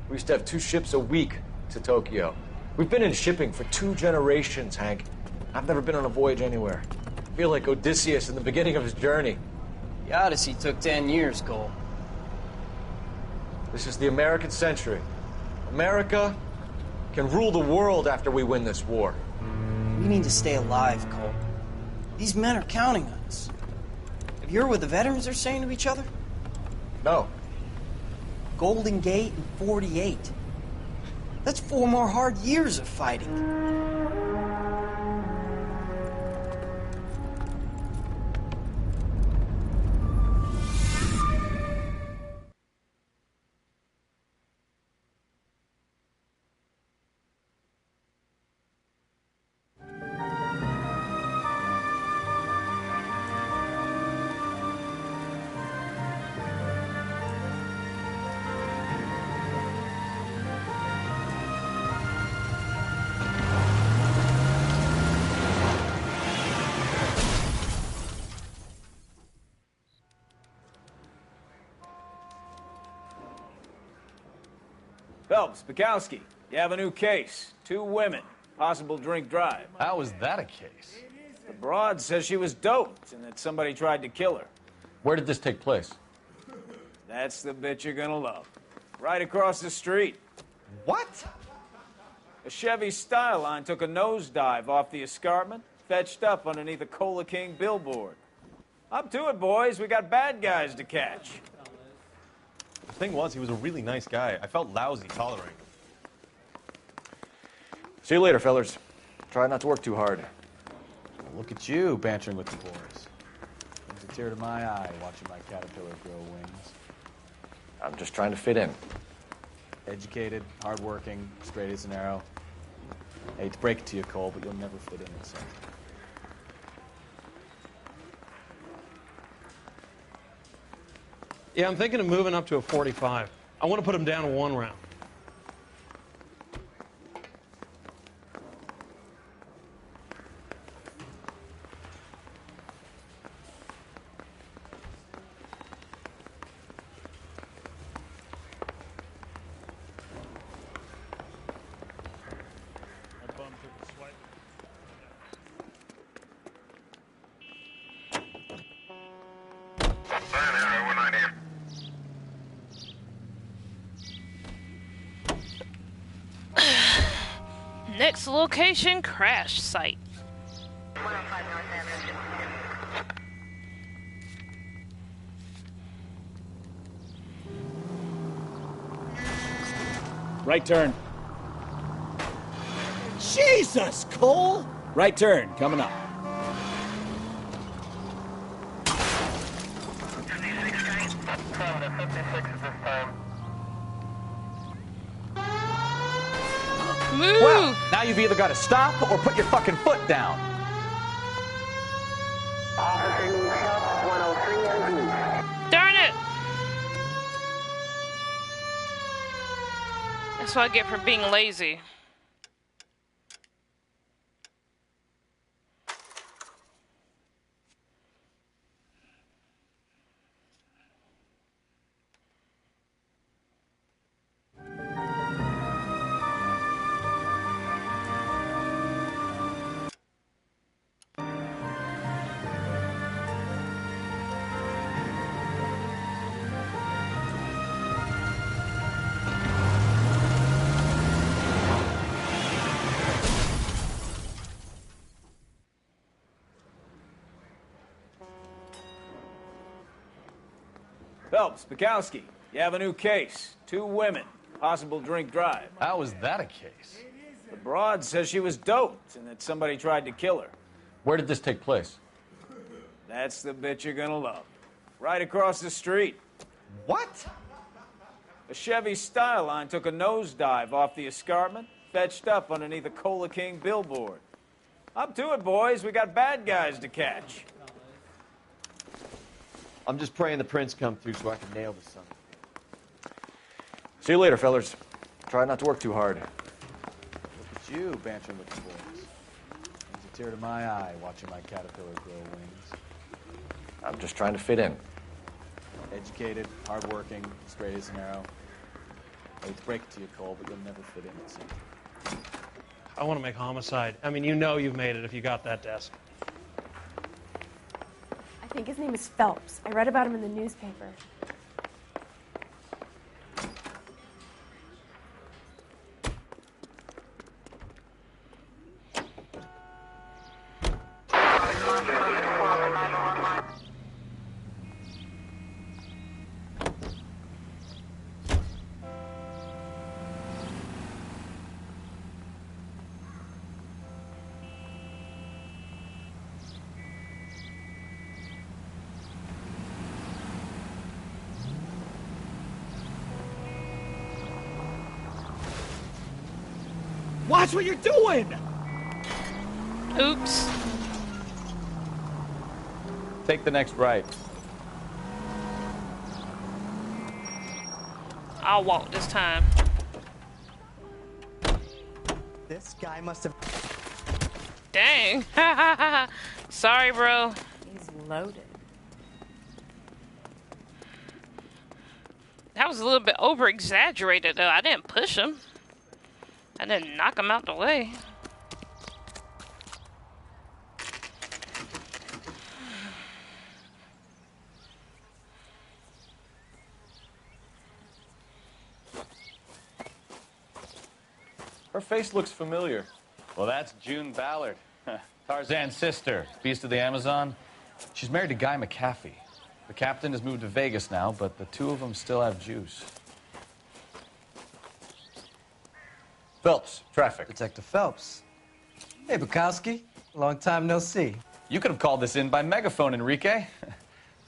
We used to have 2 ships a week to Tokyo. We've been in shipping for 2 generations, Hank. I've never been on a voyage anywhere. I feel like Odysseus in the beginning of his journey. The Odyssey took 10 years, Cole. This is the American century. America can rule the world after we win this war. We need to stay alive, Cole. These men are counting on us. Have you heard what the veterans are saying to each other? No. Golden Gate and 48. That's 4 more hard years of fighting. Phelps, Bukowski, you have a new case. 2 women, possible drink drive. How was that a case? The broad says she was doped and that somebody tried to kill her. Where did this take place? That's the bit you're gonna love. Right across the street. What? A Chevy Styline took a nosedive off the escarpment, fetched up underneath a Cola King billboard. Up to it, boys. We got bad guys to catch. The thing was, he was a really nice guy. I felt lousy tolerating him. See you later, fellers. Try not to work too hard. Well, look at you bantering with the boys. Brings a tear to my eye watching my caterpillar grow wings. I'm just trying to fit in. Educated, hardworking, straight as an arrow. I hate to break it to you, Cole, but you'll never fit in this thing. Yeah, I'm thinking of moving up to a 45. I want to put him down 1 round. Next location, crash site. Right turn. Jesus, Cole! Right turn, coming up. Move! Well, now you've either got to stop or put your fucking foot down. Darn it! That's what I get for being lazy. Phelps, Bukowski, you have a new case. 2 women, possible drink drive. How is that a case? The broad says she was doped and that somebody tried to kill her. Where did this take place? That's the bit you're gonna love. Right across the street. What? A Chevy Styline took a nosedive off the escarpment, fetched up underneath a Cola King billboard. Up to it, boys. We got bad guys to catch. I'm just praying the prints come through so I can nail this son. See you later, fellers. Try not to work too hard. Look at you, bantering with the boys. Brings a tear to my eye watching my caterpillar grow wings. I'm just trying to fit in. Educated, hardworking, straight as an arrow. I hate to break it to you, Cole, but you'll never fit in, it seems. I want to make homicide. I mean, you know you've made it if you got that desk. I think his name is Phelps. I read about him in the newspaper. Watch what you're doing! Oops. Take the next right. I'll walk this time. This guy must have... Dang. Sorry, bro. He's loaded. That was a little bit over-exaggerated, though. I didn't push him. I didn't knock him out the way. Her face looks familiar. Well, that's June Ballard, Tarzan's sister, beast of the Amazon. She's married to Guy McAfee. The captain has moved to Vegas now, but the two of them still have juice. Phelps, traffic. Detective Phelps. Hey, Bukowski. Long time no see. You could have called this in by megaphone, Enrique.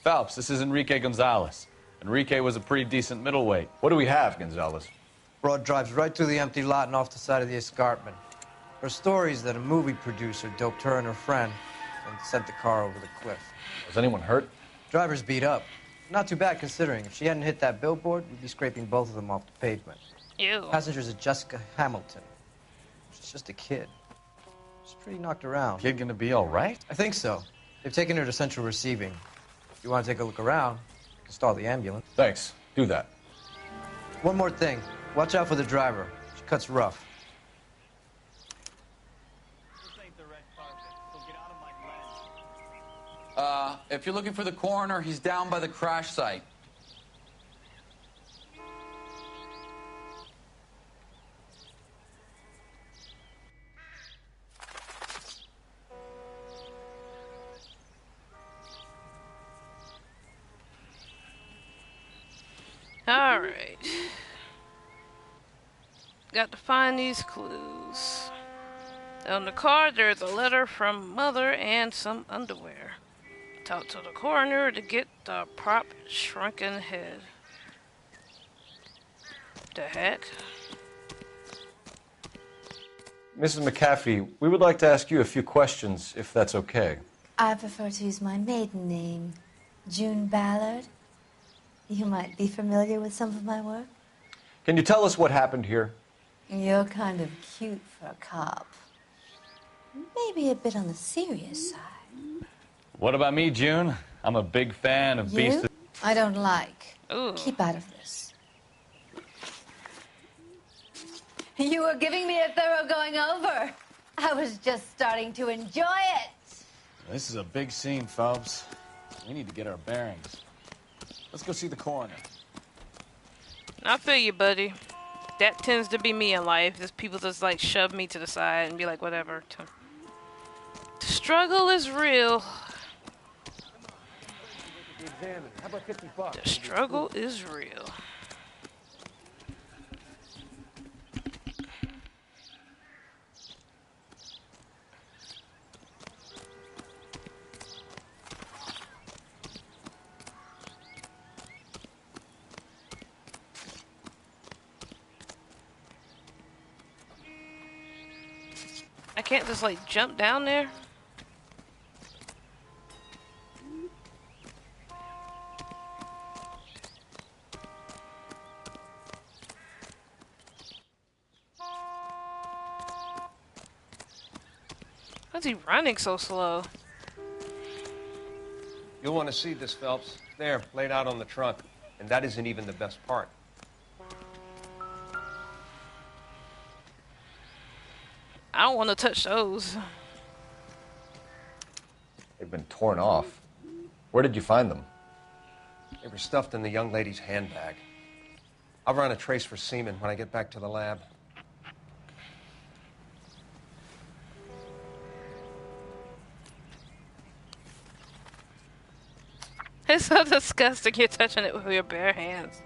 Phelps, this is Enrique Gonzalez. Enrique was a pretty decent middleweight. What do we have, Gonzalez? Broad drives right through the empty lot and off the side of the escarpment. Her story is that a movie producer doped her and her friend and sent the car over the cliff. Was anyone hurt? Driver's beat up. Not too bad considering. If she hadn't hit that billboard, we'd be scraping both of them off the pavement. Ew. Passenger's a Jessica Hamilton. She's just a kid. She's pretty knocked around. Kid gonna be all right? I think so. They've taken her to central receiving. If you want to take a look around, you can stall the ambulance. Thanks. Do that. One more thing. Watch out for the driver. She cuts rough. If you're looking for the coroner, he's down by the crash site. Alright. Got to find these clues. On the card, there's a letter from Mother and some underwear. Talk to the coroner to get the prop shrunken head. The heck? Mrs. McCaffrey, we would like to ask you a few questions, if that's okay. I prefer to use my maiden name, June Ballard. You might be familiar with some of my work. Can you tell us what happened here? You're kind of cute for a cop. Maybe a bit on the serious side. What about me, June? I'm a big fan of Beast. I don't like. Ooh. Keep out of this. You were giving me a thorough going over. I was just starting to enjoy it. This is a big scene, Phelps. We need to get our bearings. Let's go see the coroner. I feel you, buddy. That tends to be me in life. Just people just like shove me to the side and be like, whatever. The struggle is real. The struggle is real. I can't just like jump down there. Why's he running so slow? You'll want to see this, Phelps. There, laid out on the trunk. And that isn't even the best part. I don't want to touch those. They've been torn off. Where did you find them? They were stuffed in the young lady's handbag. I'll run a trace for semen when I get back to the lab. It's so disgusting. You're touching it with your bare hands.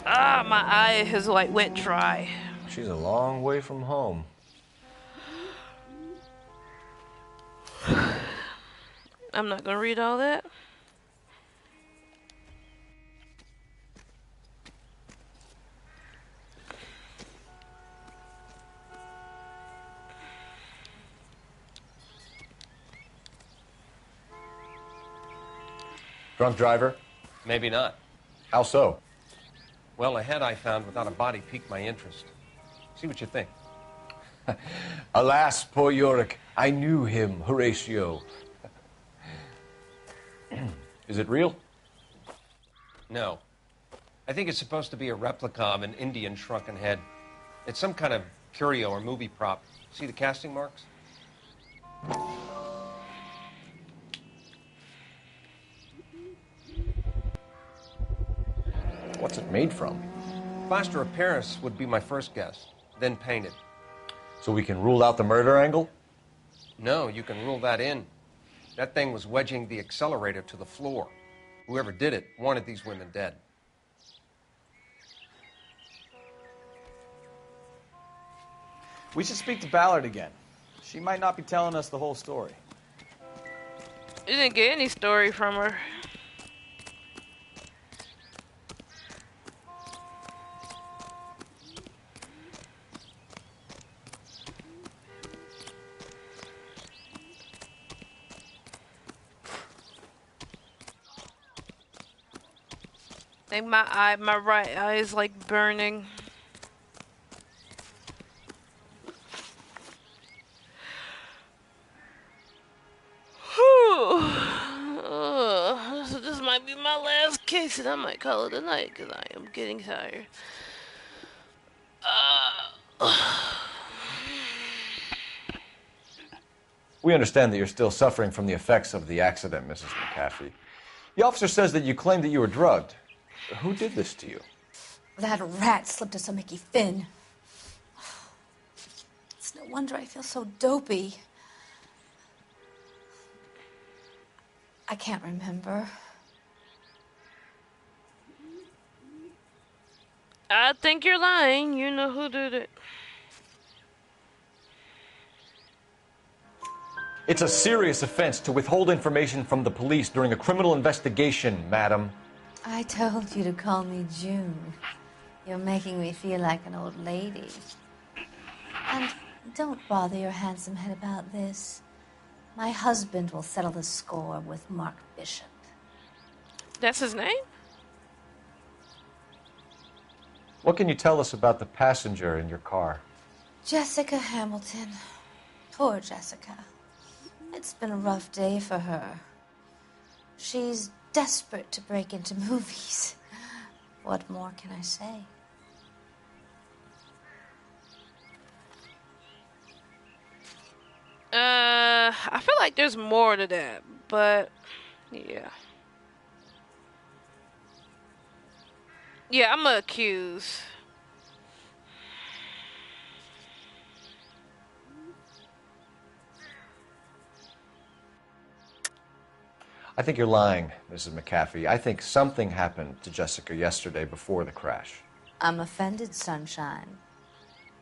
Ah, my eye has like went dry. She's a long way from home. I'm not gonna read all that. Drunk driver? Maybe not. How so? Well, a head I found without a body piqued my interest. See what you think. Alas, poor Yorick. I knew him, Horatio. Is it real? No. I think it's supposed to be a replica of an Indian shrunken head. It's some kind of curio or movie prop. See the casting marks? What's it made from? Plaster of Paris would be my first guess, then painted. So we can rule out the murder angle? No, you can rule that in. That thing was wedging the accelerator to the floor. Whoever did it wanted these women dead. We should speak to Ballard again. She might not be telling us the whole story. You didn't get any story from her. Like my right eye is like burning. This might be my last case, and I might call it a night because I am getting tired. We understand that you're still suffering from the effects of the accident, Mrs. McCaffrey. The officer says that you claimed that you were drugged. Who did this to you? That rat slipped us a Mickey Finn. It's no wonder I feel so dopey. I can't remember. I think you're lying. You know who did it. It's a serious offense to withhold information from the police during a criminal investigation, madam. I told you to call me June. You're making me feel like an old lady. And don't bother your handsome head about this. My husband will settle the score with Mark Bishop. That's his name? What can you tell us about the passenger in your car? Jessica Hamilton. Poor Jessica. It's been a rough day for her. She's desperate to break into movies. What more can I say? I feel like there's more to that, but yeah. Yeah, I'm gonna accuse. I think you're lying, Mrs. McAfee. I think something happened to Jessica yesterday before the crash. I'm offended, Sunshine.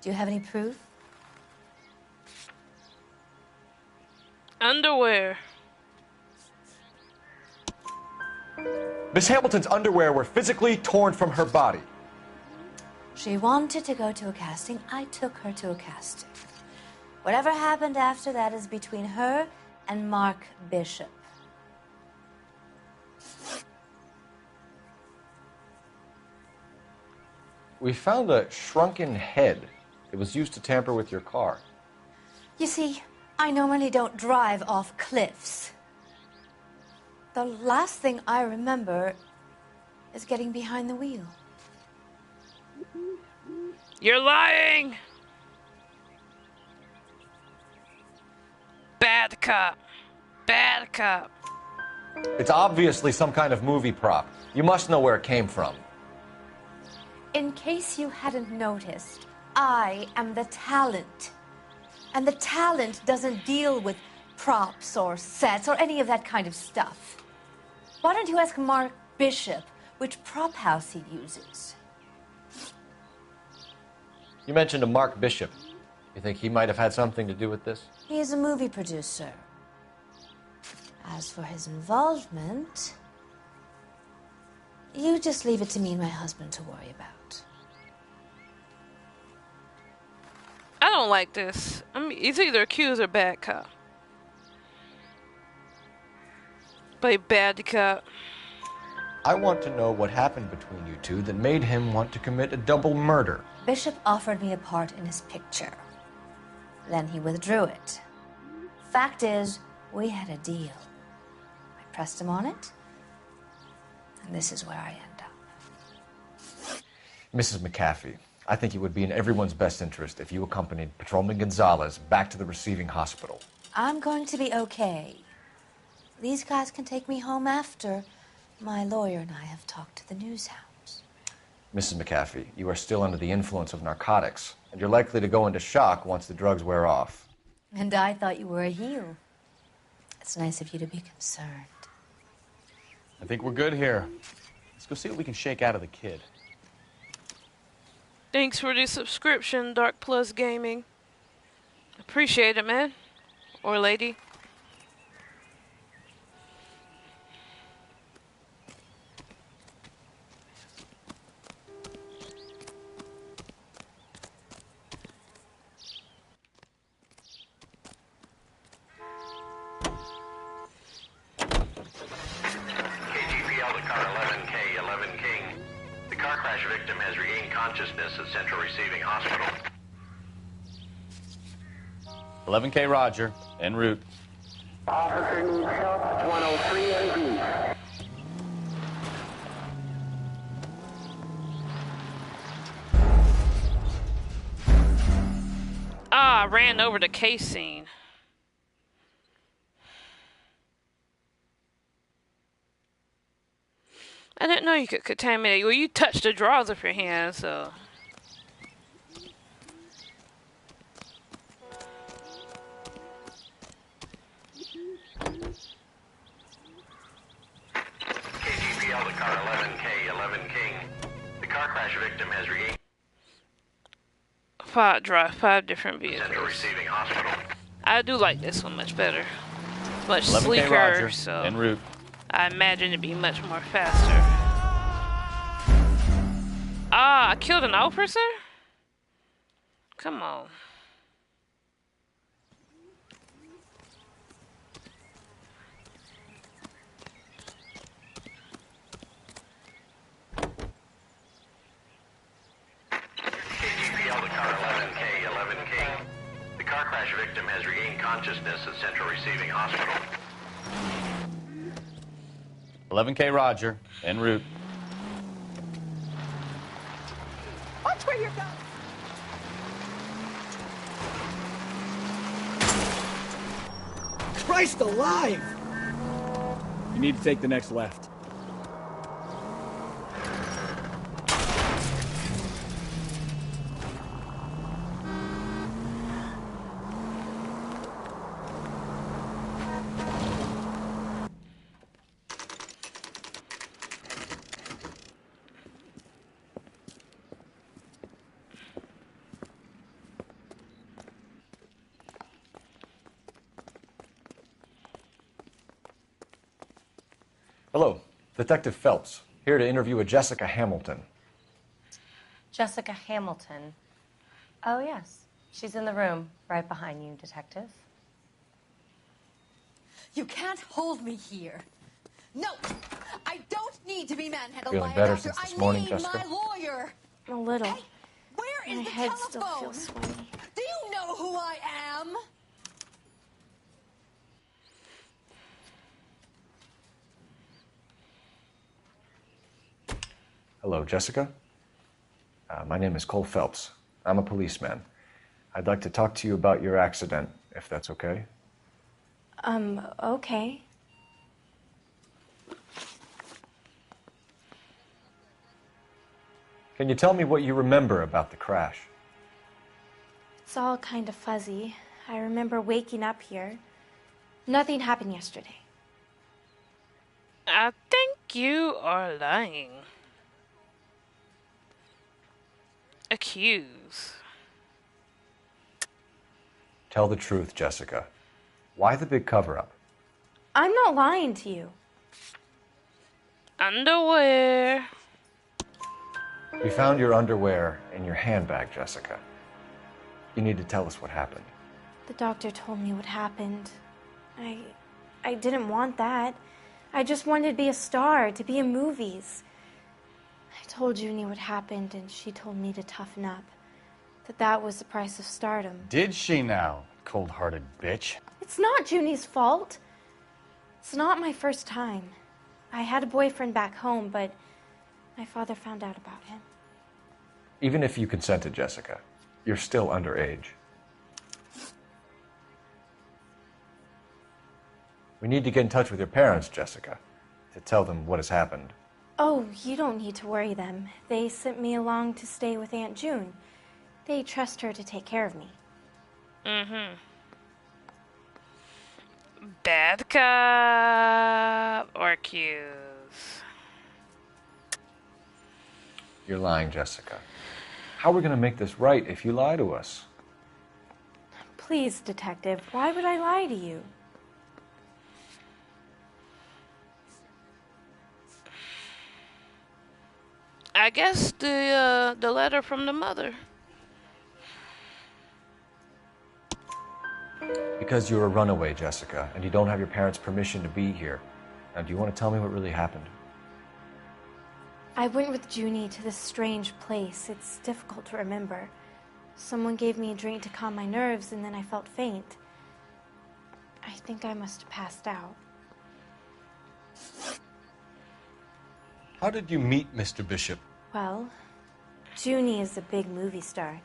Do you have any proof? Underwear. Miss Hamilton's underwear were physically torn from her body. She wanted to go to a casting. I took her to a casting. Whatever happened after that is between her and Mark Bishop. We found a shrunken head. It was used to tamper with your car. You see, I normally don't drive off cliffs. The last thing I remember is getting behind the wheel. You're lying! Bad cop. Bad cop. It's obviously some kind of movie prop. You must know where it came from. In case you hadn't noticed, I am the talent. And the talent doesn't deal with props or sets or any of that kind of stuff. Why don't you ask Mark Bishop which prop house he uses? You mentioned a Mark Bishop. You think he might have had something to do with this? He is a movie producer. As for his involvement, you just leave it to me and my husband to worry about. I don't like this. I mean, it's either accused or bad cop. Play bad cop. I want to know what happened between you two that made him want to commit a double murder. Bishop offered me a part in his picture. Then he withdrew it. Fact is, we had a deal. I pressed him on it, and this is where I end up. Mrs. McAfee, I think it would be in everyone's best interest if you accompanied Patrolman Gonzalez back to the receiving hospital. I'm going to be okay. These guys can take me home after my lawyer and I have talked to the news hounds. Mrs. McAfee, you are still under the influence of narcotics, and you're likely to go into shock once the drugs wear off. And I thought you were a heel. It's nice of you to be concerned. I think we're good here. Let's go see what we can shake out of the kid. Thanks for the subscription, Dark Plus Gaming. Appreciate it, man. Or lady. Consciousness at Central Receiving Hospital. 11K Roger, en route. Officer needs help, 103 AD. Ah, ran over the case scene. I didn't know you could contaminate. Well, you touched the drawers with your hand, so. KGPL to car 11K, 11 King. The car crash crash victim has regained Drive 5 different Central vehicles. Receiving Hospital. I do like this one much better. It's much 11K sleeker, Roger, so en route. I imagine it'd be much more faster. Ah, I killed an officer? Come on. KGPL to car 11K, 11K. The car crash victim has regained consciousness at Central Receiving Hospital. 11K Roger, en route. Watch where you're going. Christ alive! You need to take the next left. Hello, Detective Phelps, here to interview a Jessica Hamilton. Jessica Hamilton. Oh, yes. She's in the room right behind you, Detective. You can't hold me here. No, I don't need to be manhandled Feeling by a better doctor. since this I morning, need Jessica? my lawyer. A little. Hey, where is My the head telephone? still feels sweaty. Do you know who I am? Hello, Jessica. My name is Cole Phelps. I'm a policeman. I'd like to talk to you about your accident, if that's okay. Okay. Can you tell me what you remember about the crash? It's all kind of fuzzy. I remember waking up here. Nothing happened yesterday. I think you are lying. Accuse. Tell the truth, Jessica. Why the big cover-up? I'm not lying to you. Underwear. We found your underwear in your handbag, Jessica. You need to tell us what happened. The doctor told me what happened. I didn't want that. I just wanted to be a star, to be in movies. I told Junie what happened, and she told me to toughen up. That was the price of stardom. Did she now, cold-hearted bitch? It's not Junie's fault. It's not my first time. I had a boyfriend back home, but my father found out about him. Even if you consented, Jessica, you're still underage. We need to get in touch with your parents, Jessica, to tell them what has happened. Oh, you don't need to worry them. They sent me along to stay with Aunt June. They trust her to take care of me. Mm-hmm. Bad cop or accuse? You're lying, Jessica. How are we going to make this right if you lie to us? Please, Detective, why would I lie to you? I guess the letter from the mother. Because you're a runaway, Jessica, and you don't have your parents' permission to be here. Now, do you want to tell me what really happened? I went with Junie to this strange place. It's difficult to remember. Someone gave me a drink to calm my nerves, and then I felt faint. I think I must have passed out. How did you meet Mr. Bishop? Well, Junie is a big movie star.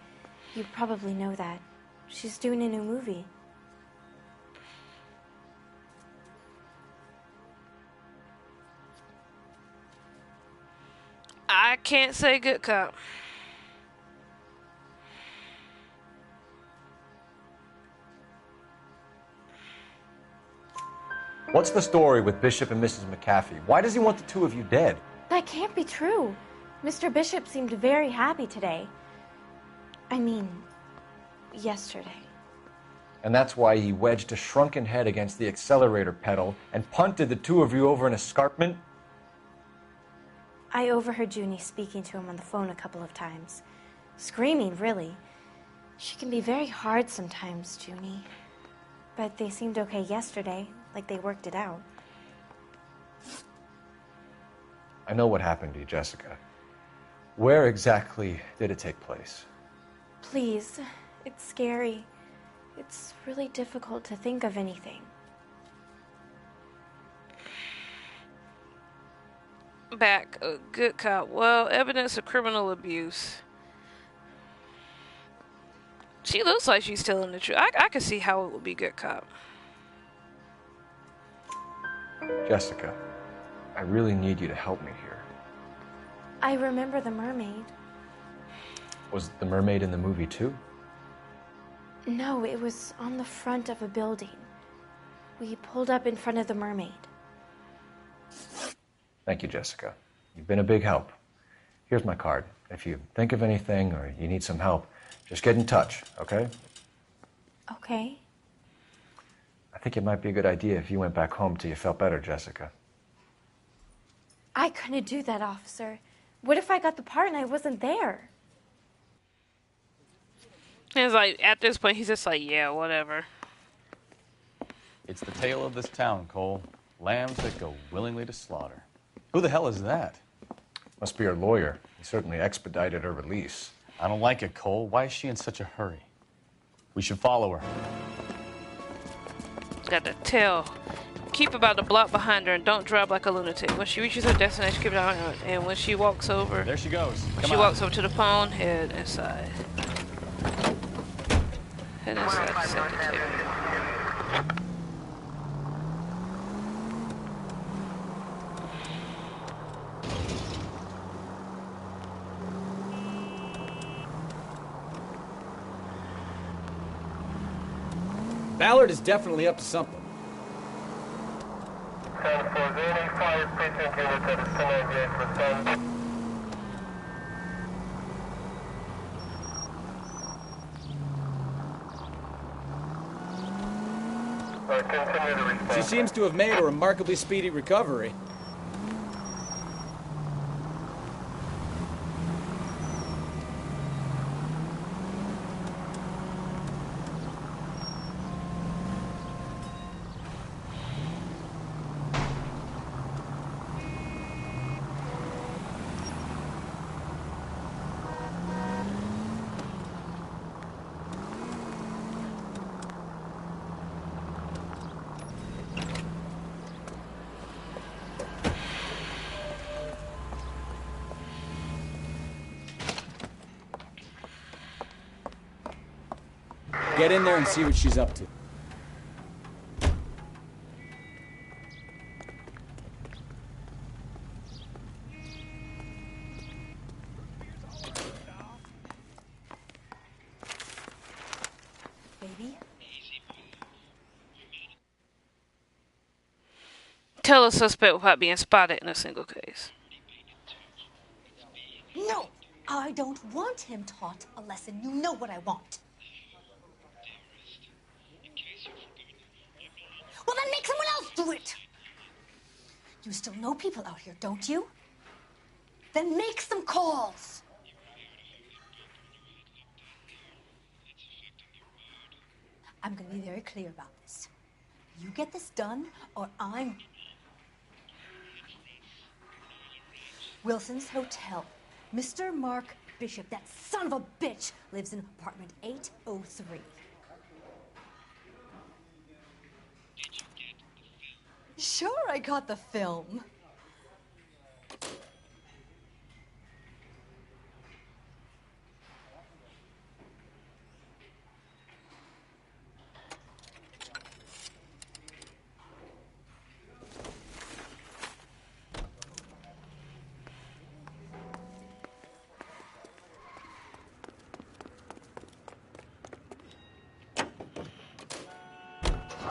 You probably know that. She's doing a new movie. I can't say good cop. What's the story with Bishop and Mrs. McAfee? Why does he want the two of you dead? That can't be true. Mr. Bishop seemed very happy today. I mean, yesterday. And that's why he wedged a shrunken head against the accelerator pedal and punted the two of you over an escarpment? I overheard Junie speaking to him on the phone a couple of times. Screaming, really. She can be very hard sometimes, Junie. But they seemed okay yesterday, like they worked it out. I know what happened to you, Jessica. Where exactly did it take place? Please, it's scary. It's really difficult to think of anything. Back, good cop. Well, evidence of criminal abuse. She looks like she's telling the truth. I can see how it would be good cop. Jessica, I really need you to help me here. I remember the mermaid. Was the mermaid in the movie too? No, it was on the front of a building. We pulled up in front of the mermaid. Thank you, Jessica. You've been a big help. Here's my card. If you think of anything or you need some help, just get in touch, okay? Okay. I think it might be a good idea if you went back home till you felt better, Jessica. I couldn't do that, officer. What if I got the part and I wasn't there? It's like, at this point, he's just like, yeah, whatever. It's the tale of this town, Cole. Lambs that go willingly to slaughter. Who the hell is that? Must be her lawyer. He certainly expedited her release. I don't like it, Cole. Why is she in such a hurry? We should follow her. Got to tell. Keep about the block behind her and don't drive like a lunatic. When she reaches her destination, keep it on her. And when she walks over... There she goes. When she walks over to the phone, head inside. Head inside the secretary. Ballard is definitely up to something. She seems to have made a remarkably speedy recovery. Get in there and see what she's up to. Baby? Tell a suspect without being spotted in a single case. No! I don't want him taught a lesson. You know what I want. Well, then make someone else do it! You still know people out here, don't you? Then make some calls! I'm gonna be very clear about this. You get this done, or I'm... Wilson's Hotel. Mr. Mark Bishop, that son of a bitch, lives in apartment 803. Sure, I got the film.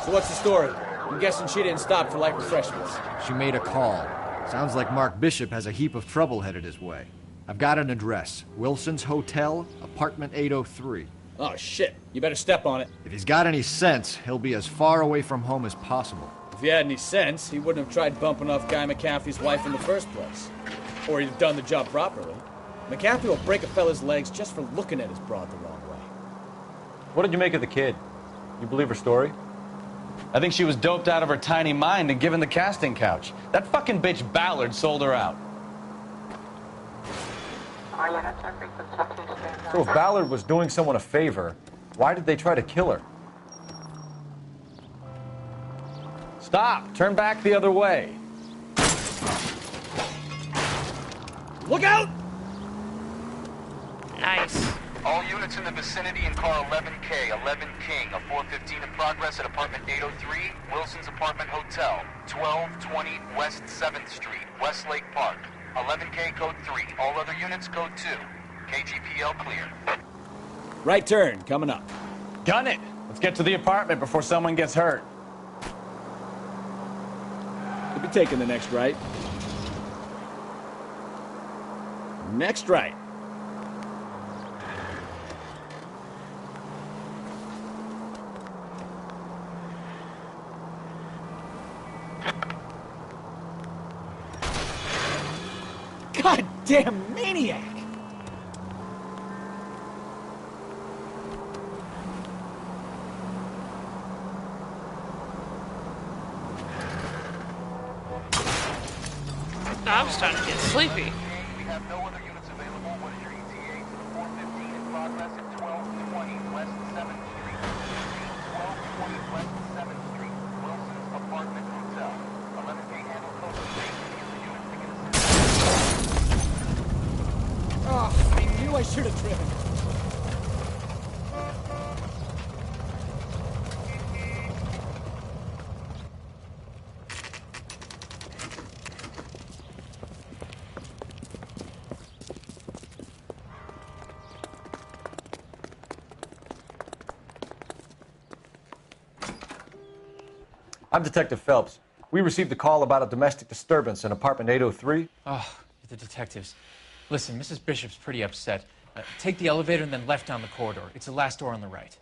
So what's the story? I'm guessing she didn't stop for light refreshments. She made a call. Sounds like Mark Bishop has a heap of trouble headed his way. I've got an address. Wilson's Hotel, apartment 803. Oh, shit. You better step on it. If he's got any sense, he'll be as far away from home as possible. If he had any sense, he wouldn't have tried bumping off Guy McCaffrey's wife in the first place. Or he'd have done the job properly. McCaffrey will break a fella's legs just for looking at his broad the wrong way. What did you make of the kid? You believe her story? I think she was doped out of her tiny mind and given the casting couch. That fucking bitch Ballard sold her out. So if Ballard was doing someone a favor, why did they try to kill her? Stop! Turn back the other way. Look out! Nice. All units in the vicinity in car 11K, 11 King, a 415 in progress at apartment 803, Wilson's Apartment Hotel, 1220 West 7th Street, Westlake Park. 11K code 3, all other units code 2. KGPL clear. Right turn, coming up. Gun it! Let's get to the apartment before someone gets hurt. Could be taking the next right. Next right. Goddamn maniac! I was starting to get sleepy. We have no other units available. What is your ETA to the 415 in progress at 1220 West 7th Street? 1220 West 7th Street, Wilson's Apartment Hotel. 11K handle code 3. Here's the units to get assistance. Oh, I knew I should have driven. I'm Detective Phelps. We received a call about a domestic disturbance in apartment 803. Oh, the detectives. Listen, Mrs. Bishop's pretty upset. Take the elevator and then left down the corridor. It's the last door on the right.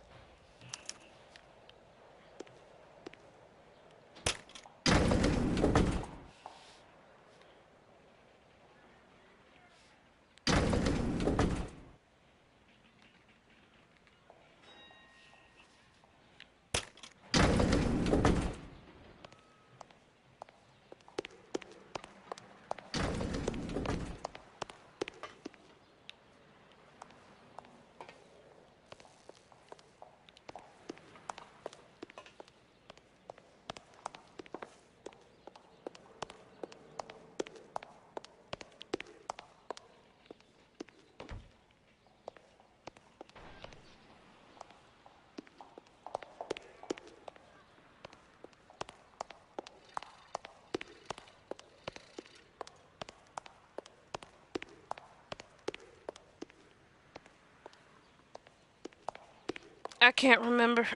I can't remember.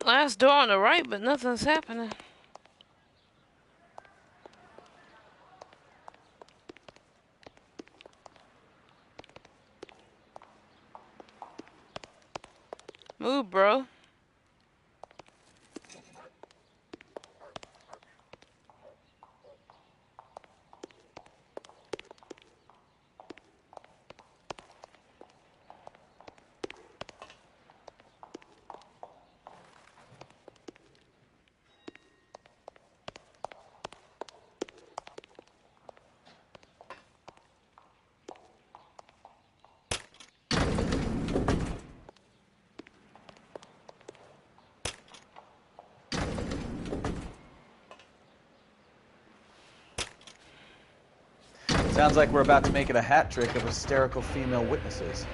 Last door on the right, but nothing's happening. Move, bro. Sounds like we're about to make it a hat trick of hysterical female witnesses.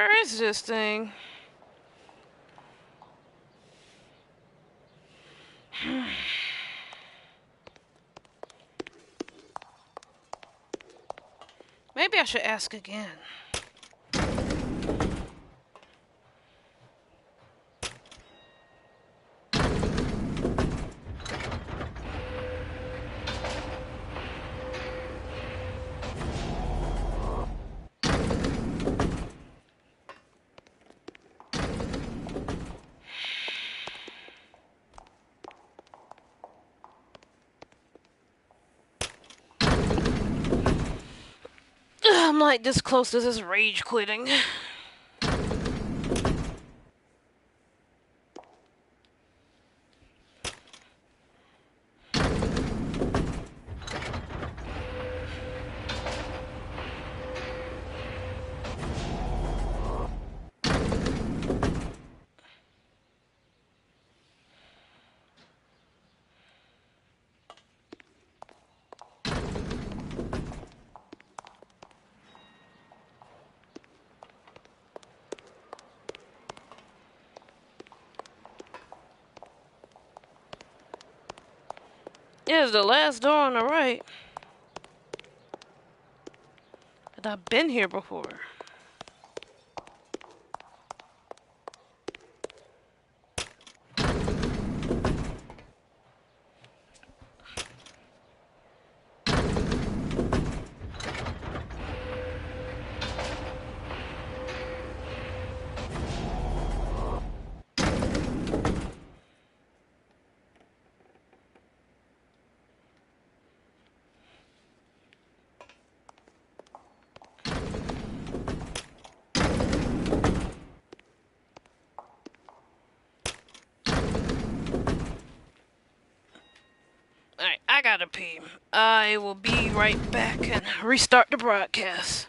Where is this thing? Maybe I should ask again. I'm like this close to this rage quitting. Here's the last door on the right. But I've been here before. Alright, I gotta pee. I will be right back and restart the broadcast.